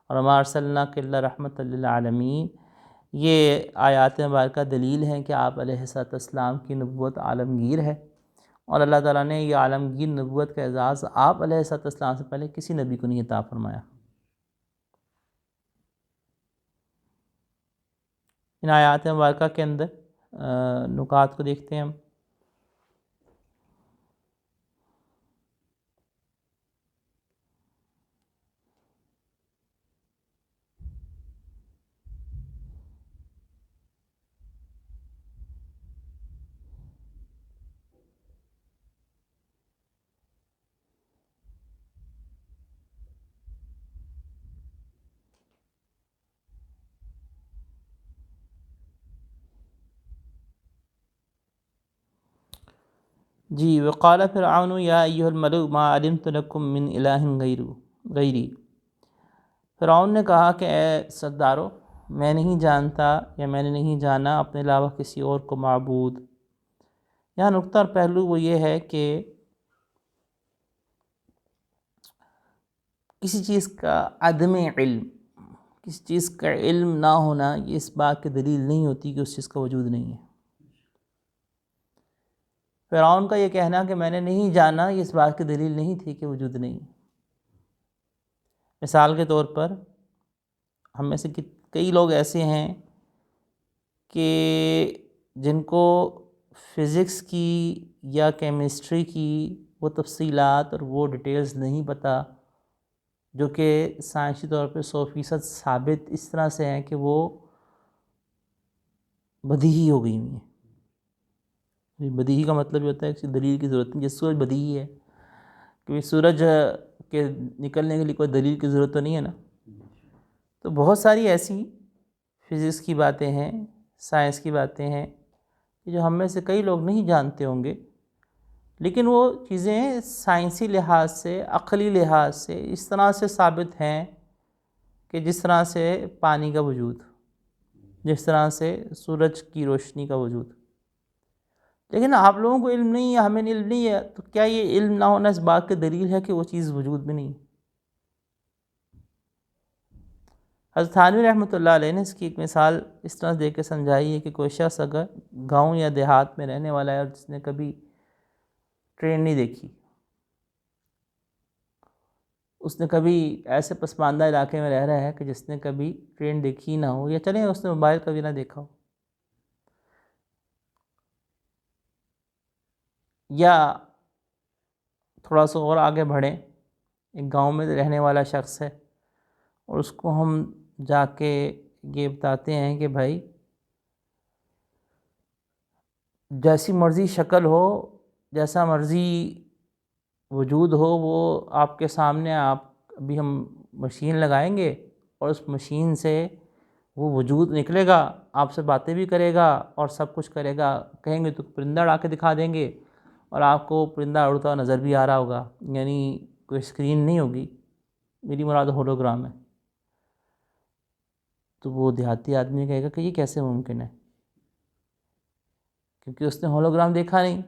اور وما ارسلناک الا رحمۃ للعالمین۔ یہ آیات مبارکہ دلیل ہیں کہ آپ علیہ السلام کی نبوت عالمگیر ہے، اور اللہ تعالیٰ نے یہ عالمگیر نبوت کا اعزاز آپ علیہ السلام سے پہلے کسی نبی کو نہیں عطا فرمایا۔ ان آیات مبارکہ کے اندر نکات کو دیکھتے ہیں ہم۔ جی، وقال فرعون یا ایھا الملأ ما علمت لکم من الہ غیری۔ فرعون نے کہا کہ اے سردارو، میں نہیں جانتا یا میں نے نہیں جانا اپنے علاوہ کسی اور کو معبود۔ یہاں نقطہ اور پہلو وہ یہ ہے کہ کسی چیز کا عدم علم، کسی چیز کا علم نہ ہونا، یہ اس بات کی دلیل نہیں ہوتی کہ اس چیز کا وجود نہیں ہے۔ فرعون کا یہ کہنا کہ میں نے نہیں جانا، یہ اس بات کی دلیل نہیں تھی کہ وجود نہیں۔ مثال کے طور پر ہم میں سے کئی لوگ ایسے ہیں کہ جن کو فزکس کی یا کیمسٹری کی وہ تفصیلات اور وہ ڈیٹیلز نہیں پتہ، جو کہ سائنسی طور پہ 100% ثابت اس طرح سے ہیں کہ وہ بدیہی ہو گئی ہوئی ہیں۔ بدیہی کا مطلب یہ ہوتا ہے کہ دلیل کی ضرورت نہیں، جیسے سورج بدیہی ہے، کہ سورج کے نکلنے کے لیے کوئی دلیل کی ضرورت تو نہیں ہے نا۔ تو بہت ساری ایسی فزکس کی باتیں ہیں، سائنس کی باتیں ہیں کہ جو ہم میں سے کئی لوگ نہیں جانتے ہوں گے، لیکن وہ چیزیں سائنسی لحاظ سے، عقلی لحاظ سے اس طرح سے ثابت ہیں کہ جس طرح سے پانی کا وجود، جس طرح سے سورج کی روشنی کا وجود۔ لیکن آپ لوگوں کو علم نہیں ہے، ہمیں علم نہیں ہے، تو کیا یہ علم نہ ہونا اس بات کی دلیل ہے کہ وہ چیز وجود میں نہیں؟ حضرت تھانوی رحمۃ اللہ علیہ نے اس کی ایک مثال اس طرح دے کے سمجھائی ہے کہ کوئی شخص اگر گاؤں یا دیہات میں رہنے والا ہے اور جس نے کبھی ٹرین نہیں دیکھی، اس نے کبھی ایسے پسماندہ علاقے میں رہ رہا ہے کہ جس نے کبھی ٹرین دیکھی نہ ہو، یا چلیں اس نے موبائل کبھی نہ دیکھا ہو، یا تھوڑا سا اور آگے بڑھیں، ایک گاؤں میں رہنے والا شخص ہے اور اس کو ہم جا کے یہ بتاتے ہیں کہ بھائی جیسی مرضی شکل ہو، جیسا مرضی وجود ہو، وہ آپ کے سامنے، آپ ابھی ہم مشین لگائیں گے اور اس مشین سے وہ وجود نکلے گا، آپ سے باتیں بھی کرے گا اور سب کچھ کرے گا، کہیں گے تو پرندہ اڑا کے دکھا دیں گے اور آپ کو پرندہ اڑتا ہوا نظر بھی آ رہا ہوگا، یعنی کوئی اسکرین نہیں ہوگی، میری مراد ہولوگرام ہے۔ تو وہ دیہاتی آدمی کہے گا کہ یہ کیسے ممکن ہے، کیونکہ اس نے ہولوگرام دیکھا نہیں،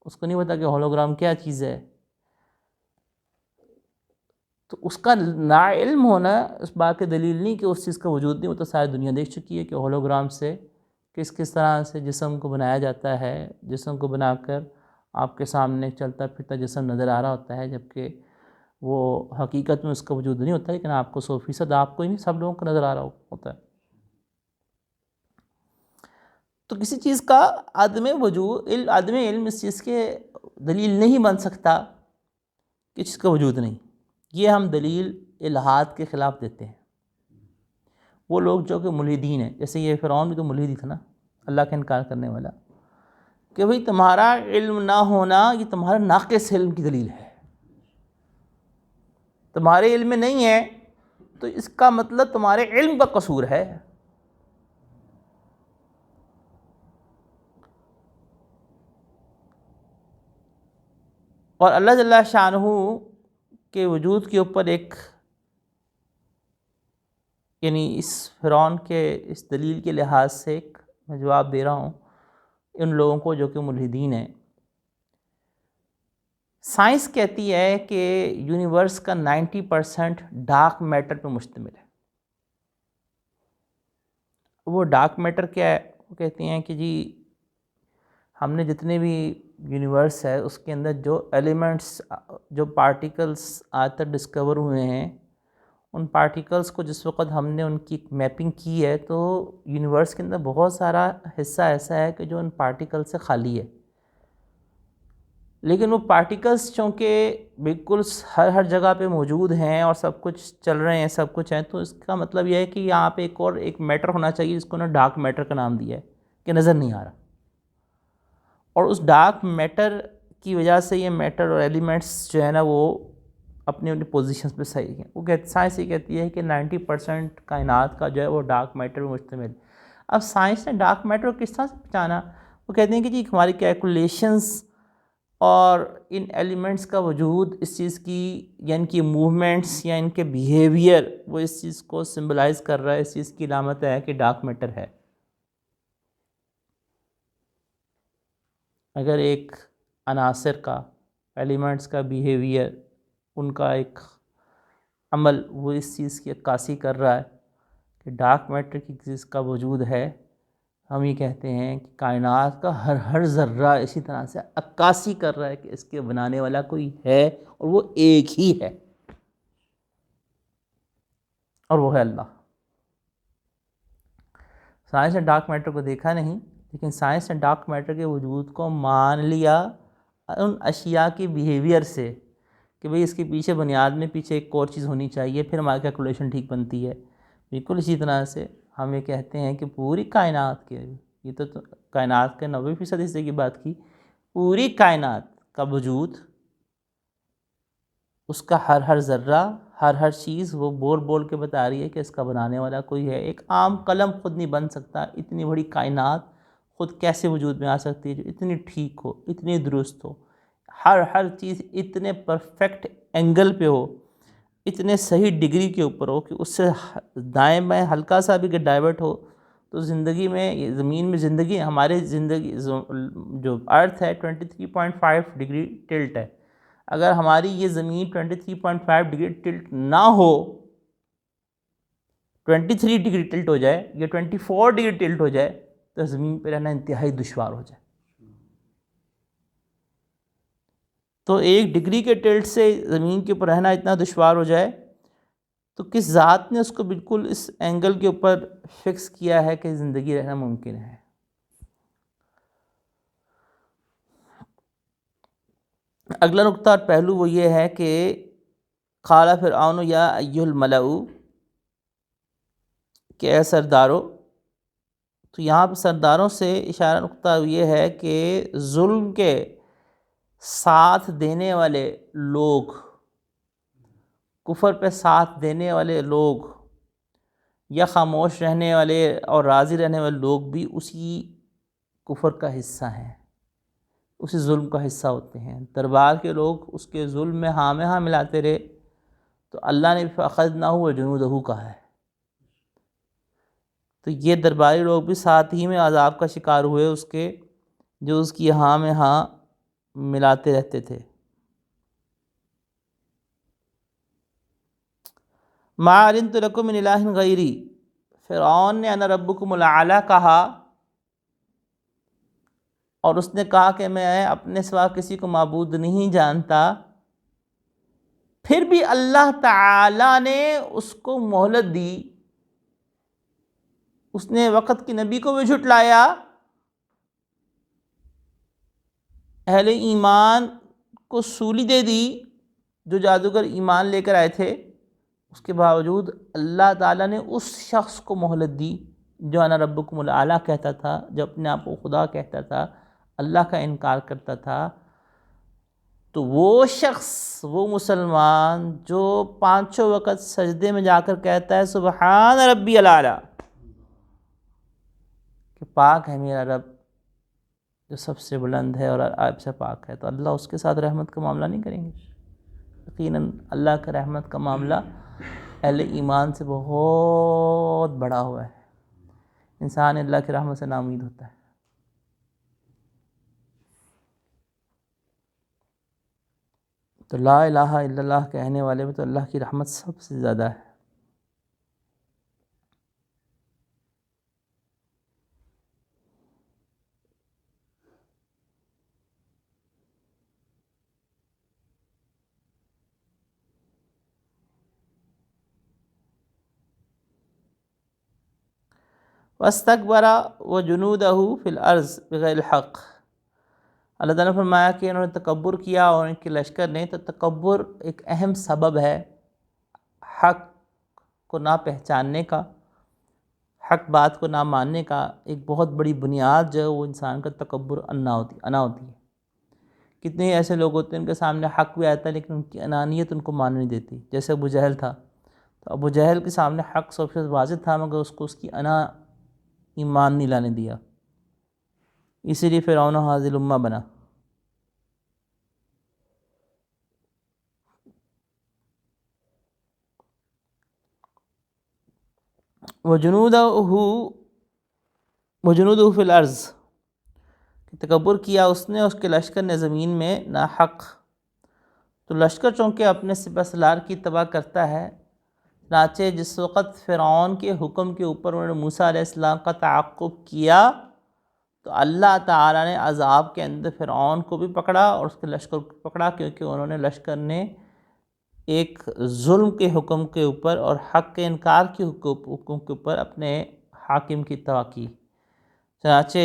اس کو نہیں پتا کہ ہولوگرام کیا چیز ہے۔ تو اس کا نا علم ہونا اس بات کی دلیل نہیں کہ اس چیز کا وجود نہیں، وہ تو ساری دنیا دیکھ چکی ہے کہ ہولوگرام سے کس طرح سے جسم کو بنایا جاتا ہے، جسم کو بنا کر آپ کے سامنے چلتا پھرتا جسم نظر آ رہا ہوتا ہے، جبکہ وہ حقیقت میں اس کا وجود نہیں ہوتا، لیکن آپ کو 100% آپ کو ہی نہیں، سب لوگوں کو نظر آ رہا ہوتا ہے۔ تو کسی چیز کا عدم علم اس چیز کے دلیل نہیں بن سکتا کہ اس کا وجود نہیں. یہ ہم دلیل الہات کے خلاف دیتے ہیں. وہ لوگ جو کہ ملحدین ہیں، جیسے یہ فرعون بھی تو ملحد ہی تھا نا، اللہ کا انکار کرنے والا، کہ بھئی تمہارا علم نہ ہونا یہ تمہارا ناقص علم کی دلیل ہے. تمہارے علم میں نہیں ہے تو اس کا مطلب تمہارے علم کا قصور ہے. اور اللہ جل شانہ کے وجود کے اوپر یعنی اس فرعون کے اس دلیل کے لحاظ سے میں جواب دے رہا ہوں ان لوگوں کو جو کہ ملحدین ہیں. سائنس کہتی ہے کہ یونیورس کا 90% ڈارک میٹر پہ مشتمل ہے. وہ ڈارک میٹر کیا ہے؟ وہ کہتی ہیں کہ جی ہم نے جتنے بھی یونیورس ہے اس کے اندر جو ایلیمنٹس، جو پارٹیکلس آج تک ڈسکور ہوئے ہیں، ان پارٹیکلس کو جس وقت ہم نے ان کی میپنگ کی ہے تو یونیورس کے اندر بہت سارا حصہ ایسا ہے کہ جو ان پارٹیکل سے خالی ہے. لیکن وہ پارٹیکلس چونکہ بالکل ہر جگہ پہ موجود ہیں اور سب کچھ چل رہے ہیں، سب کچھ ہیں، تو اس کا مطلب یہ ہے کہ یہاں پہ ایک میٹر ہونا چاہیے جس کو انہوں نے ڈارک میٹر کا نام دیا ہے کہ نظر نہیں آ رہا. اور اس ڈارک میٹر کی وجہ سے یہ میٹر اور ایلیمنٹس جو ہے نا وہ اپنی پوزیشنز پہ صحیح ہیں. وہ سائنس یہ کہتی ہے کہ 90% کائنات کا جو ہے وہ ڈارک میٹر میں مشتمل. اب سائنس نے ڈارک میٹر کو کس طرح سے پہچانا؟ وہ کہتے ہیں کہ جی ہماری کیلکولیشنز اور ان ایلیمنٹس کا وجود اس چیز کی یا ان کی موومنٹس یا ان کے بیہیویئر وہ اس چیز کو سمبلائز کر رہا ہے، اس چیز کی علامت ہے کہ ڈارک میٹر ہے. اگر ایک عناصر کا، ایلیمنٹس کا بیہیویئر، ان کا ایک عمل وہ اس چیز کی عکاسی کر رہا ہے کہ ڈارک میٹر کی چیز کا وجود ہے، ہم یہ کہتے ہیں کہ کائنات کا ہر ذرہ اسی طرح سے عکاسی کر رہا ہے کہ اس کے بنانے والا کوئی ہے اور وہ ایک ہی ہے، اور وہ ہے اللہ. سائنس نے ڈارک میٹر کو دیکھا نہیں، لیکن سائنس نے ڈارک میٹر کے وجود کو مان لیا ان اشیاء کے بیہیویئر سے کہ بھئی اس کے پیچھے بنیاد میں پیچھے ایک اور چیز ہونی چاہیے، پھر ہماری کیلکولیشن ٹھیک بنتی ہے. بالکل اسی طرح سے ہم یہ کہتے ہیں کہ پوری کائنات کے، یہ تو کائنات کے 90% حصے کی بات کی، پوری کائنات کا وجود، اس کا ہر ذرہ، ہر چیز وہ بول کے بتا رہی ہے کہ اس کا بنانے والا کوئی ہے. ایک عام قلم خود نہیں بن سکتا. اتنی بڑی کائنات خود کیسے وجود میں آ سکتی ہے جو اتنی ٹھیک ہو، اتنی درست ہو، ہر چیز اتنے پرفیکٹ اینگل پہ ہو، اتنے صحیح ڈگری کے اوپر ہو کہ اس سے دائیں بائیں ہلکا سا بھی اگر ڈائیورٹ ہو تو زندگی میں، زمین میں زندگی، ہمارے زندگی جو ارتھ ہے 23.5 ڈگری ٹلٹ ہے. اگر ہماری یہ زمین 23.5 ڈگری ٹلٹ نہ ہو، 23 ڈگری ٹلٹ ہو جائے یا 24 ڈگری ٹلٹ ہو جائے تو زمین پہ رہنا انتہائی دشوار ہو جائے. تو 1 ڈگری کے ٹلٹ سے زمین کے اوپر رہنا اتنا دشوار ہو جائے تو کس ذات نے اس کو بالکل اس اینگل کے اوپر فکس کیا ہے کہ زندگی رہنا ممکن ہے. اگلا نقطہ اور پہلو وہ یہ ہے کہ قال فرعون یا ایھا الملأ، کہ اے سردارو. تو یہاں پہ سرداروں سے اشارہ نقطہ یہ ہے کہ ظلم کے ساتھ دینے والے لوگ، کفر پہ ساتھ دینے والے لوگ یا خاموش رہنے والے اور راضی رہنے والے لوگ بھی اسی کفر کا حصہ ہیں، اسی ظلم کا حصہ ہوتے ہیں. دربار کے لوگ اس کے ظلم میں ہاں میں ہاں ملاتے رہے تو اللہ نے فَأَخَذْنَاهُ وَجُنُودَهُ کہا ہے. تو یہ درباری لوگ بھی ساتھ ہی میں عذاب کا شکار ہوئے اس کے، جو اس کی ہاں میں ہاں ملاتے رہتے تھے. مَا عَلِمْتُ لَكُم مِّنْ إِلَٰهٍ غَيْرِي، فرعون نے انا ربکم الاعلیٰ کہا، اور اس نے کہا کہ میں اپنے سوا کسی کو معبود نہیں جانتا. پھر بھی اللہ تعالیٰ نے اس کو مہلت دی، اس نے وقت کی نبی کو بھی جھٹلایا اہل ایمان کو سولی دے دی، جو جادوگر ایمان لے کر آئے تھے، اس کے باوجود اللہ تعالیٰ نے اس شخص کو مہلت دی جو انا ربکم الاعلیٰ کہتا تھا، جو اپنے آپ کو خدا کہتا تھا، اللہ کا انکار کرتا تھا۔ تو وہ شخص، وہ مسلمان جو پانچوں وقت سجدے میں جا کر کہتا ہے سبحان ربی الاعلیٰ، کہ پاک ہے میرا رب جو سب سے بلند ہے اور عیب سے پاک ہے، تو اللہ اس کے ساتھ رحمت کا معاملہ نہیں کریں گے؟ یقیناً اللہ کا رحمت کا معاملہ اہل ایمان سے بہت بڑا ہوا ہے۔ انسان اللہ کی رحمت سے نا امید ہوتا ہے۔ تو لا الہ الا اللہ کہنے والے میں تو اللہ کی رحمت سب سے زیادہ ہے۔ واستکبر وجنودہ فی الارض بغیر الحق، اللہ تعالیٰ نے فرمایا کہ انہوں نے تکبر کیا اور ان کے لشکر نے۔ تو تکبر ایک اہم سبب ہے حق کو نہ پہچاننے کا، حق بات کو نہ ماننے کا۔ ایک بہت بڑی بنیاد جو ہے وہ انسان کا تکبر انا ہوتی ہے۔ کتنے ایسے لوگ ہوتے ہیں ان کے سامنے حق بھی آتا ہے لیکن ان کی انانیت ان کو مان نہیں دیتی، جیسے ابو جہل تھا۔ تو ابو جہل کے سامنے حق سب سے واضح تھا، مگر اس کو اس کی انا ایمان نہیں لانے دیا، اسی لیے فرعون ھذہ الامہ بنا۔ وجنودہ فی الارض، تکبر کیا اس نے، اس کے لشکر نے زمین میں ناحق۔ تو لشکر چونکہ اپنے سپہ سالار کی تباہ کرتا ہے، چنانچہ جس وقت فرعون کے حکم کے اوپر انہوں نے موسیٰ علیہ السلام کا تعاقب کیا تو اللہ تعالیٰ نے عذاب کے اندر فرعون کو بھی پکڑا اور اس کے لشکر کو پکڑا، کیونکہ انہوں نے لشکر نے ایک ظلم کے حکم کے اوپر اور حق کے انکار کے حکم کے اوپر اپنے حاکم کی اتباع کی۔ چنانچہ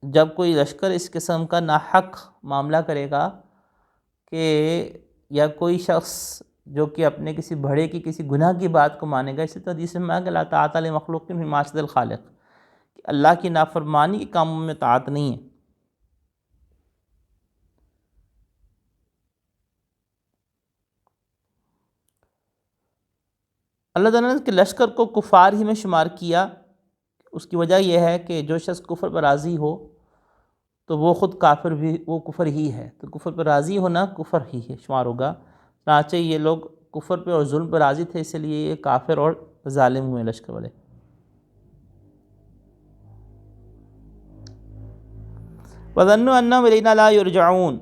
جب کوئی لشکر اس قسم کا ناحق معاملہ کرے گا کہ یا کوئی شخص جو کہ اپنے کسی بڑے کی کسی گناہ کی بات کو مانے گا، اسی طرح حدیث میں کہ لا طاعۃ لمخلوق فی معصیۃ الخالق، کہ اللہ کی نافرمانی کے کاموں میں طاعت نہیں ہے۔ اللہ تعالیٰ نے لشکر کو کفار ہی میں شمار کیا، اس کی وجہ یہ ہے کہ جو شخص کفر پر راضی ہو تو وہ خود کافر بھی، وہ کفر ہی ہے، تو کفر پر راضی ہونا کفر ہی ہے شمار ہوگا۔ چنانچہ یہ لوگ کفر پہ اور ظلم پہ راضی تھے، اس لیے یہ کافر اور ظالم ہوئے لشکر والے۔ وَظَنُّوا أَنَّهُمْ إِلَيْنَا لَا يُرْجَعُونَ،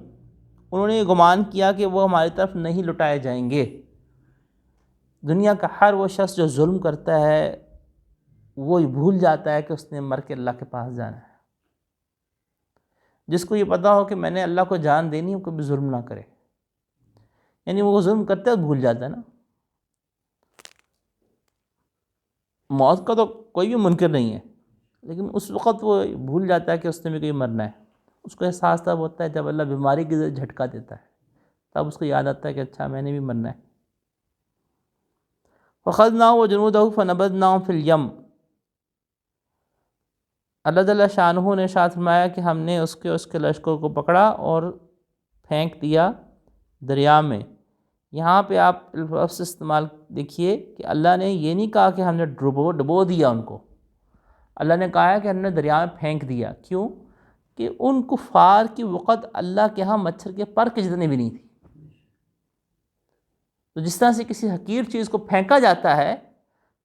انہوں نے یہ گمان کیا کہ وہ ہماری طرف نہیں لٹائے جائیں گے۔ دنیا کا ہر وہ شخص جو ظلم کرتا ہے وہ بھول جاتا ہے کہ اس نے مر کے اللہ کے پاس جانا ہے۔ جس کو یہ پتا ہو کہ میں نے اللہ کو جان دینی، وہ کبھی ظلم نہ کرے، یعنی وہ ظلم کرتے وقت بھول جاتا ہے نا۔ موت کا تو کوئی بھی منکر نہیں ہے، لیکن اس وقت وہ بھول جاتا ہے کہ اس نے بھی کوئی مرنا ہے۔ اس کو احساس تب ہوتا ہے جب اللہ بیماری کے ذریعے جھٹکا دیتا ہے، تب اس کو یاد آتا ہے کہ اچھا میں نے بھی مرنا ہے۔ فَأَخَذْنَاهُ وَجُنُودَهُ فَنَبَذْنَاهُمْ فِي الْيَمِّ، اللہ تعالیٰ شانہ نے ارشاد فرمایا کہ ہم نے اس کے لشکر کو پکڑا اور پھینک دیا دریا میں۔ یہاں پہ آپ لفظ استعمال دیکھیے کہ اللہ نے یہ نہیں کہا کہ ہم نے ڈبو دیا ان کو، اللہ نے کہا ہے کہ ہم نے دریا میں پھینک دیا۔ کیوں؟ کہ ان کفار کی وقت اللہ کے ہاں مچھر کے پر کے جتنے بھی نہیں تھی۔ تو جس طرح سے کسی حقیر چیز کو پھینکا جاتا ہے،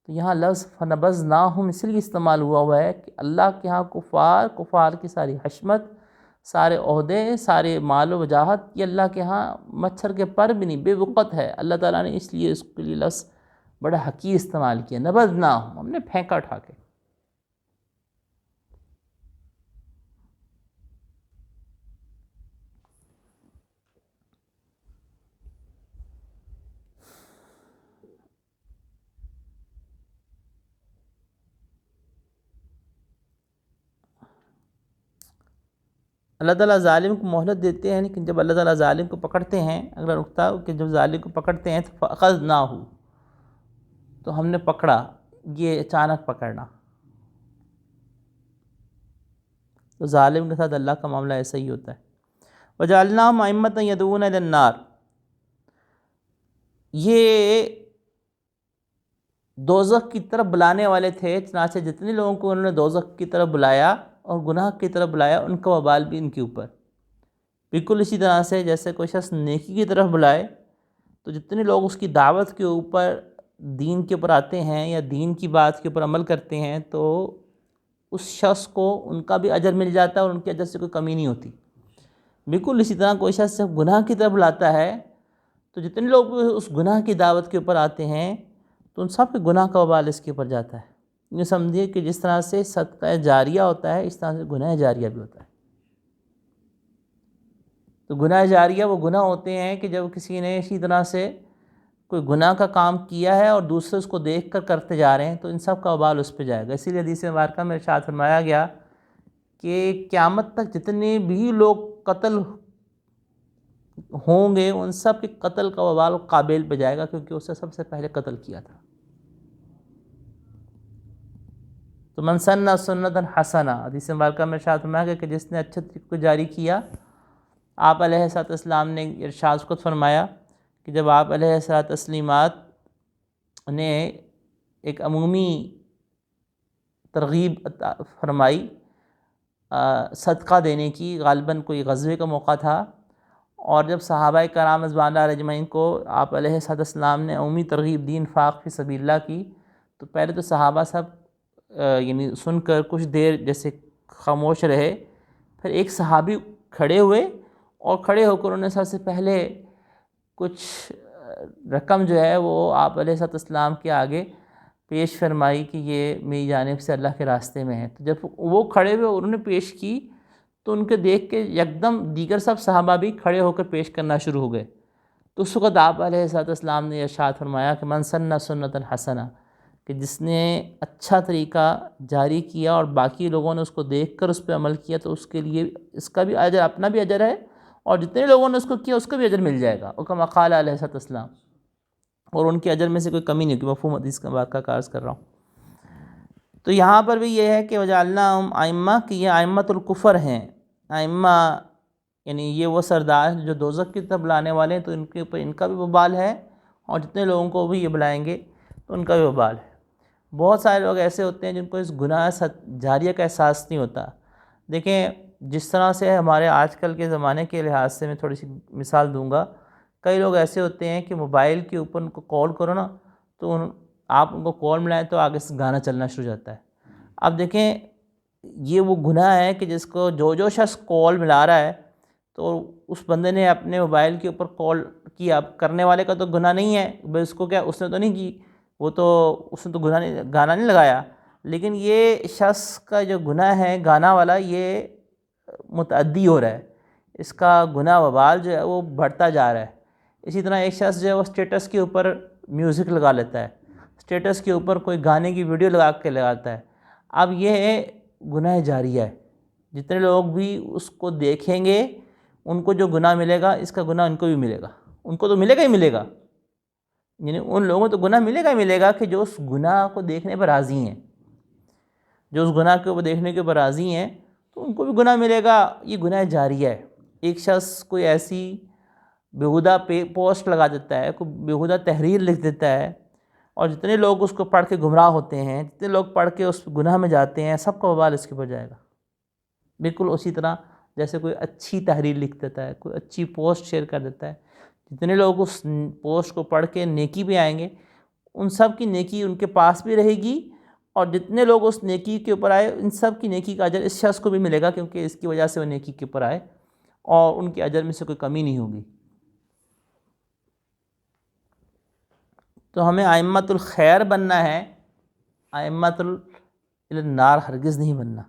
تو یہاں لفظ فَنَبَذْنَاهُمْ اس لیے استعمال ہوا ہے کہ اللہ کے ہاں کفار کی ساری حشمت، سارے عہدے، سارے مال و وجاہت، یہ اللہ کے ہاں مچھر کے پر بھی نہیں، بے وقت ہے۔ اللہ تعالیٰ نے اس لیے اس کے لیے لفظ بڑا حقیر استعمال کیا، نبذناہم، ہم نے پھینکا اٹھا کے۔ اللہ تعالیٰ ظالم کو مہلت دیتے ہیں، لیکن جب اللہ تعالیٰ ظالم کو پکڑتے ہیں، اگلا نقطہ کہ جب ظالم کو پکڑتے ہیں تو فَأَخَذْنَاهُ، تو ہم نے پکڑا، یہ اچانک پکڑنا. تو ظالم کے ساتھ اللہ کا معاملہ ایسا ہی ہوتا ہے. وَجَعَلْنَاهُمْ أَئِمَّةً يَدْعُونَ إِلَى النَّارِ، یہ دوزخ کی طرف بلانے والے تھے، چنانچہ جتنے لوگوں کو انہوں نے دوزخ کی طرف بلایا اور گناہ کی طرف بلایا، ان کا وبال بھی ان کے اوپر. بالکل اسی طرح سے جیسے کوئی شخص نیکی کی طرف بلائے تو جتنے لوگ اس کی دعوت کے اوپر دین کے اوپر آتے ہیں یا دین کی بات کے اوپر عمل کرتے ہیں تو اس شخص کو ان کا بھی اجر مل جاتا ہے اور ان کے اجر سے کوئی کمی نہیں ہوتی. بالکل اسی طرح کوئی شخص جب گناہ کی طرف بلاتا ہے تو جتنے لوگ اس گناہ کی دعوت کے اوپر آتے ہیں تو ان سب کے گناہ کا وبال اس کے اوپر جاتا ہے. یہ سمجھیے کہ جس طرح سے صدقہ جاریہ ہوتا ہے اس طرح سے گناہ جاریہ بھی ہوتا ہے. تو گناہ جاریہ وہ گناہ ہوتے ہیں کہ جب کسی نے اسی طرح سے کوئی گناہ کا کام کیا ہے اور دوسرے اس کو دیکھ کر کرتے جا رہے ہیں تو ان سب کا وبال اس پہ جائے گا. اسی لیے حدیث مبارکہ میں ارشاد فرمایا گیا کہ قیامت تک جتنے بھی لوگ قتل ہوں گے ان سب کے قتل کا وبال قابل پہ جائے گا، کیونکہ اسے سب سے پہلے قتل کیا تھا. تو من سن سنتا حسنہ، حدیث مبارکہ میں ارشاد فرمایا گیا کہ جس نے اچھے طریقے کو جاری کیا. آپ علیہ الصلوۃ والسلام نے ارشاد خود فرمایا کہ جب آپ علیہ الصلوۃ والتسلیمات نے ایک عمومی ترغیب فرمائی صدقہ دینے کی، غالباً کوئی غزوے کا موقع تھا، اور جب صحابہ کرام رضوان اللہ اجمعین کو آپ علیہ الصلوۃ والسلام نے عمومی ترغیب دی انفاق فی سبیل اللہ کی، تو پہلے تو صحابہ سب یعنی سن کر کچھ دیر جیسے خاموش رہے. پھر ایک صحابی کھڑے ہوئے اور کھڑے ہو کر انہوں نے سب سے پہلے کچھ رقم جو ہے وہ آپ علیہ الصلوۃ والسلام کے آگے پیش فرمائی کہ یہ میری جانب سے اللہ کے راستے میں ہے. تو جب وہ کھڑے ہوئے انہوں نے پیش کی تو ان کے دیکھ کے یکدم دیگر سب صحابہ بھی کھڑے ہو کر پیش کرنا شروع ہو گئے. تو اس وقت آپ علیہ الصلوۃ والسلام نے ارشاد فرمایا کہ من سن سنتا حسنہ، کہ جس نے اچھا طریقہ جاری کیا اور باقی لوگوں نے اس کو دیکھ کر اس پہ عمل کیا تو اس کے لیے اس کا بھی اجر، اپنا بھی اجر ہے، اور جتنے لوگوں نے اس کو کیا اس کا بھی اجر مل جائے گا. اور کما قال علیہ الصلوۃ والسلام، اور ان کے اجر میں سے کوئی کمی نہیں ہوگی. مفہوم حدیث کا واقعہ کا عرض کر رہا ہوں. تو یہاں پر بھی یہ ہے کہ وجعلناہم ائمہ، کہ یہ ائمۃ الکفر ہیں. ائمہ یعنی یہ وہ سردار جو دوزخ کی طرف بلانے والے ہیں، تو ان کے اوپر ان کا بھی وبال ہے، اور جتنے لوگوں کو بھی یہ بلائیں گے تو ان کا بھی وبال ہے. بہت سارے لوگ ایسے ہوتے ہیں جن کو اس گناہ جاریہ کا احساس نہیں ہوتا. دیکھیں جس طرح سے ہمارے آج کل کے زمانے کے لحاظ سے میں تھوڑی سی مثال دوں گا. کئی لوگ ایسے ہوتے ہیں کہ موبائل کے اوپر ان کو کال کرو نا تو آپ ان کو کال ملائیں تو آگے سے گانا چلنا شروع ہو جاتا ہے. اب دیکھیں یہ وہ گناہ ہے کہ جس کو جو شخص کال ملا رہا ہے تو اس بندے نے اپنے موبائل کے اوپر کال کیا. اب کرنے والے کا تو گناہ نہیں ہے بھائی، اس کو کیا اس نے تو نہیں کی، وہ تو اس نے تو گانا نہیں لگایا، لیکن یہ شخص کا جو گناہ ہے گانا والا یہ متعدی ہو رہا ہے، اس کا گناہ وبال جو ہے وہ بڑھتا جا رہا ہے. اسی طرح ایک شخص جو ہے وہ اسٹیٹس کے اوپر میوزک لگا لیتا ہے، اسٹیٹس کے اوپر کوئی گانے کی ویڈیو لگا کے لگاتا ہے. اب یہ گناہ جاریہ ہے. جتنے لوگ بھی اس کو دیکھیں گے ان کو جو گناہ ملے گا اس کا گناہ ان کو بھی ملے گا. ان کو تو ملے گا ہی ملے گا، یعنی ان لوگوں تو گناہ ملے گا ہی ملے گا کہ جو اس گناہ کو دیکھنے پر راضی ہیں، جو اس گناہ کو دیکھنے کے اوپر راضی ہیں تو ان کو بھی گناہ ملے گا. یہ گناہ جاریہ ہے. ایک شخص کوئی ایسی بیہودہ پوسٹ لگا دیتا ہے، کوئی بیہودہ تحریر لکھ دیتا ہے، اور جتنے لوگ اس کو پڑھ کے گمراہ ہوتے ہیں، جتنے لوگ پڑھ کے اس گناہ میں جاتے ہیں، سب کا وبال اس کے اوپر جائے گا. بالکل اسی طرح جیسے کوئی اچھی تحریر لکھ دیتا ہے، کوئی اچھی پوسٹ شیئر کر دیتا ہے، جتنے لوگ اس پوسٹ کو پڑھ کے نیکی پہ آئیں گے ان سب کی نیکی ان کے پاس بھی رہے گی، اور جتنے لوگ اس نیکی کے اوپر آئے ان سب کی نیکی کا اجر اس شخص کو بھی ملے گا، کیونکہ اس کی وجہ سے وہ نیکی کے اوپر آئے اور ان کے اجر میں سے کوئی کمی نہیں ہوگی. تو ہمیں ائمۃ الخیر بننا ہے، ائمۃ النار ہرگز نہیں بننا.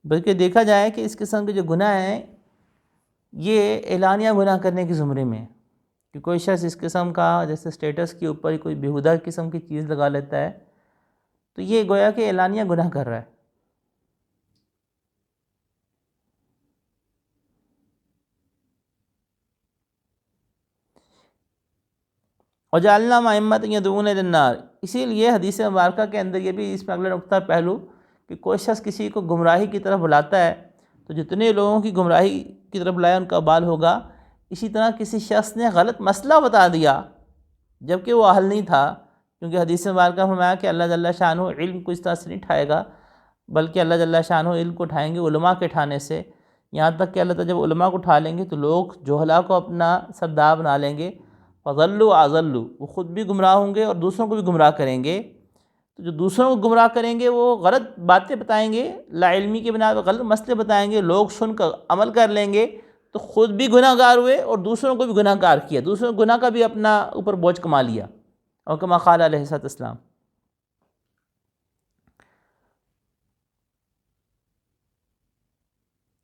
بلکہ دیکھا جائے کہ اس قسم کے جو گناہ ہیں یہ اعلانیہ گناہ کرنے کے زمرے میں ہے کہ کوئی شخص اس قسم کا جیسے اسٹیٹس کے اوپر ہی کوئی بیہودہ قسم کی چیز لگا لیتا ہے تو یہ گویا کہ اعلانیہ گناہ کر رہا ہے. وَجَعَلْنَا مَأَئِمَّةً يَدْعُونَ إِلَى النَّارِ. اسی لیے حدیث مبارکہ کے اندر یہ بھی اس میں اگلا نقطہ پہلو کہ کوئی شخص کسی کو گمراہی کی طرف بلاتا ہے تو جتنے لوگوں کی گمراہی کی طرف بلایا ان کا بال ہوگا. اسی طرح کسی شخص نے غلط مسئلہ بتا دیا جبکہ وہ اہل نہیں تھا، کیونکہ حدیث مبارکہ میں فرمایا کہ اللہ جل شانہ علم کو اس طرح سے نہیں اٹھائے گا بلکہ اللہ جل شانہ علم کو اٹھائیں گے علماء کے اٹھانے سے، یہاں تک کہ اللہ تعالیٰ جب علماء کو اٹھا لیں گے تو لوگ جہلاء کو اپنا سردار بنا لیں گے. فضلوا اضلوا، وہ خود بھی گمراہ ہوں گے اور دوسروں کو بھی گمراہ کریں گے. تو جو دوسروں کو گمراہ کریں گے وہ غلط باتیں بتائیں گے، لا علمی کے بنا پر غلط مسئلے بتائیں گے، لوگ سن کر عمل کر لیں گے تو خود بھی گناہ گار ہوئے اور دوسروں کو بھی گناہ گار کیا، دوسروں گناہ کا بھی اپنا اوپر بوجھ کما لیا. اور کما قال علیہ الصلوۃ والسلام.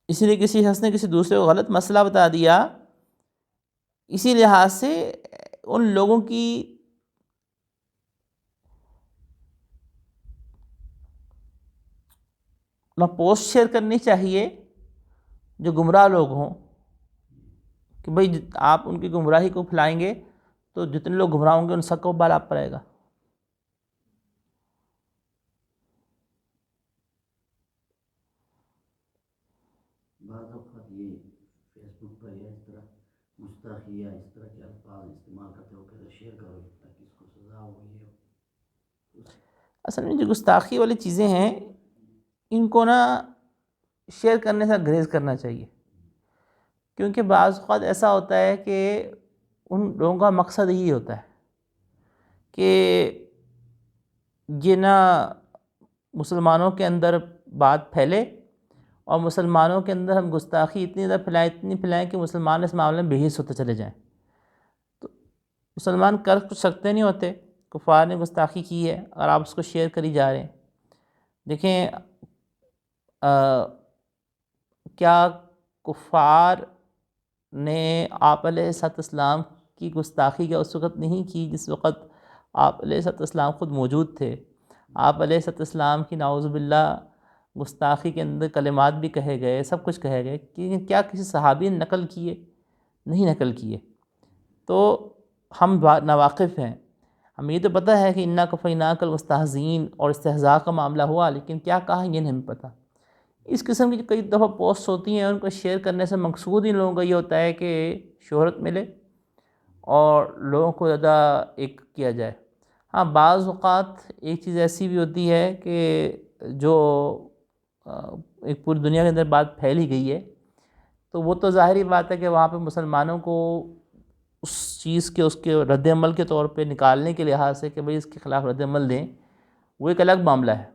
اسی لیے کسی شخص نے کسی دوسرے کو غلط مسئلہ بتا دیا، اسی لحاظ سے ان لوگوں کی نہ پوسٹ شیئر کرنی چاہیے جو گمراہ لوگ ہوں کہ بھئی آپ ان کی گمراہی کو پھیلائیں گے تو جتنے لوگ گمراہ ہوں گے ان سب کو بال آپ پر آئے گا. بعض اوقات یہ فیس بک پر یا اس طرح گستاخی یا اس طرح کے الفاظ استعمال کرتے ہو کہ شیئر کرو تاکہ اس کو سزا ہو یہ ہو. اصل میں جو گستاخی والی چیزیں ہیں ان کو نا شیئر کرنے سے گریز کرنا چاہیے، کیونکہ بعض اوقات ایسا ہوتا ہے کہ ان لوگوں کا مقصد یہی ہوتا ہے کہ یہ نہ مسلمانوں کے اندر بات پھیلے اور مسلمانوں کے اندر ہم گستاخی اتنی زیادہ اتنی پھیلائیں کہ مسلمان اس معاملے میں بے حس ہوتے چلے جائیں. تو مسلمان کر کچھ سکتے نہیں ہوتے، کفار نے گستاخی کی ہے اور آپ اس کو شیئر کری جا رہے ہیں. دیکھیں کیا کفار نے آپ علیہ الصلوۃ والسلام کی گستاخی کا اس وقت نہیں کی جس وقت آپ علیہ الصلوۃ والسلام خود موجود تھے؟ آپ علیہ الصلوۃ والسلام کی نعوذ باللہ گستاخی کے اندر کلمات بھی کہے گئے، سب کچھ کہے گئے، کہ کیا کسی صحابی نے نقل کیے؟ نہیں نقل کیے. تو ہم ناواقف ہیں، ہمیں یہ تو پتہ ہے کہ انا کفیناک المستہزئین اور استہزاء کا معاملہ ہوا، لیکن کیا کہا یہ نہیں پتہ. اس قسم کی کئی دفعہ پوسٹ ہوتی ہیں، ان کو شیئر کرنے سے مقصود ان لوگوں کا یہ ہوتا ہے کہ شہرت ملے اور لوگوں کو زیادہ ایک کیا جائے. ہاں بعض اوقات ایک چیز ایسی بھی ہوتی ہے کہ جو ایک پوری دنیا کے اندر بات پھیلی گئی ہے تو وہ تو ظاہری بات ہے کہ وہاں پہ مسلمانوں کو اس چیز کے اس کے رد عمل کے طور پہ نکالنے کے لحاظ سے کہ بھئی اس کے خلاف رد عمل دیں، وہ ایک الگ معاملہ ہے.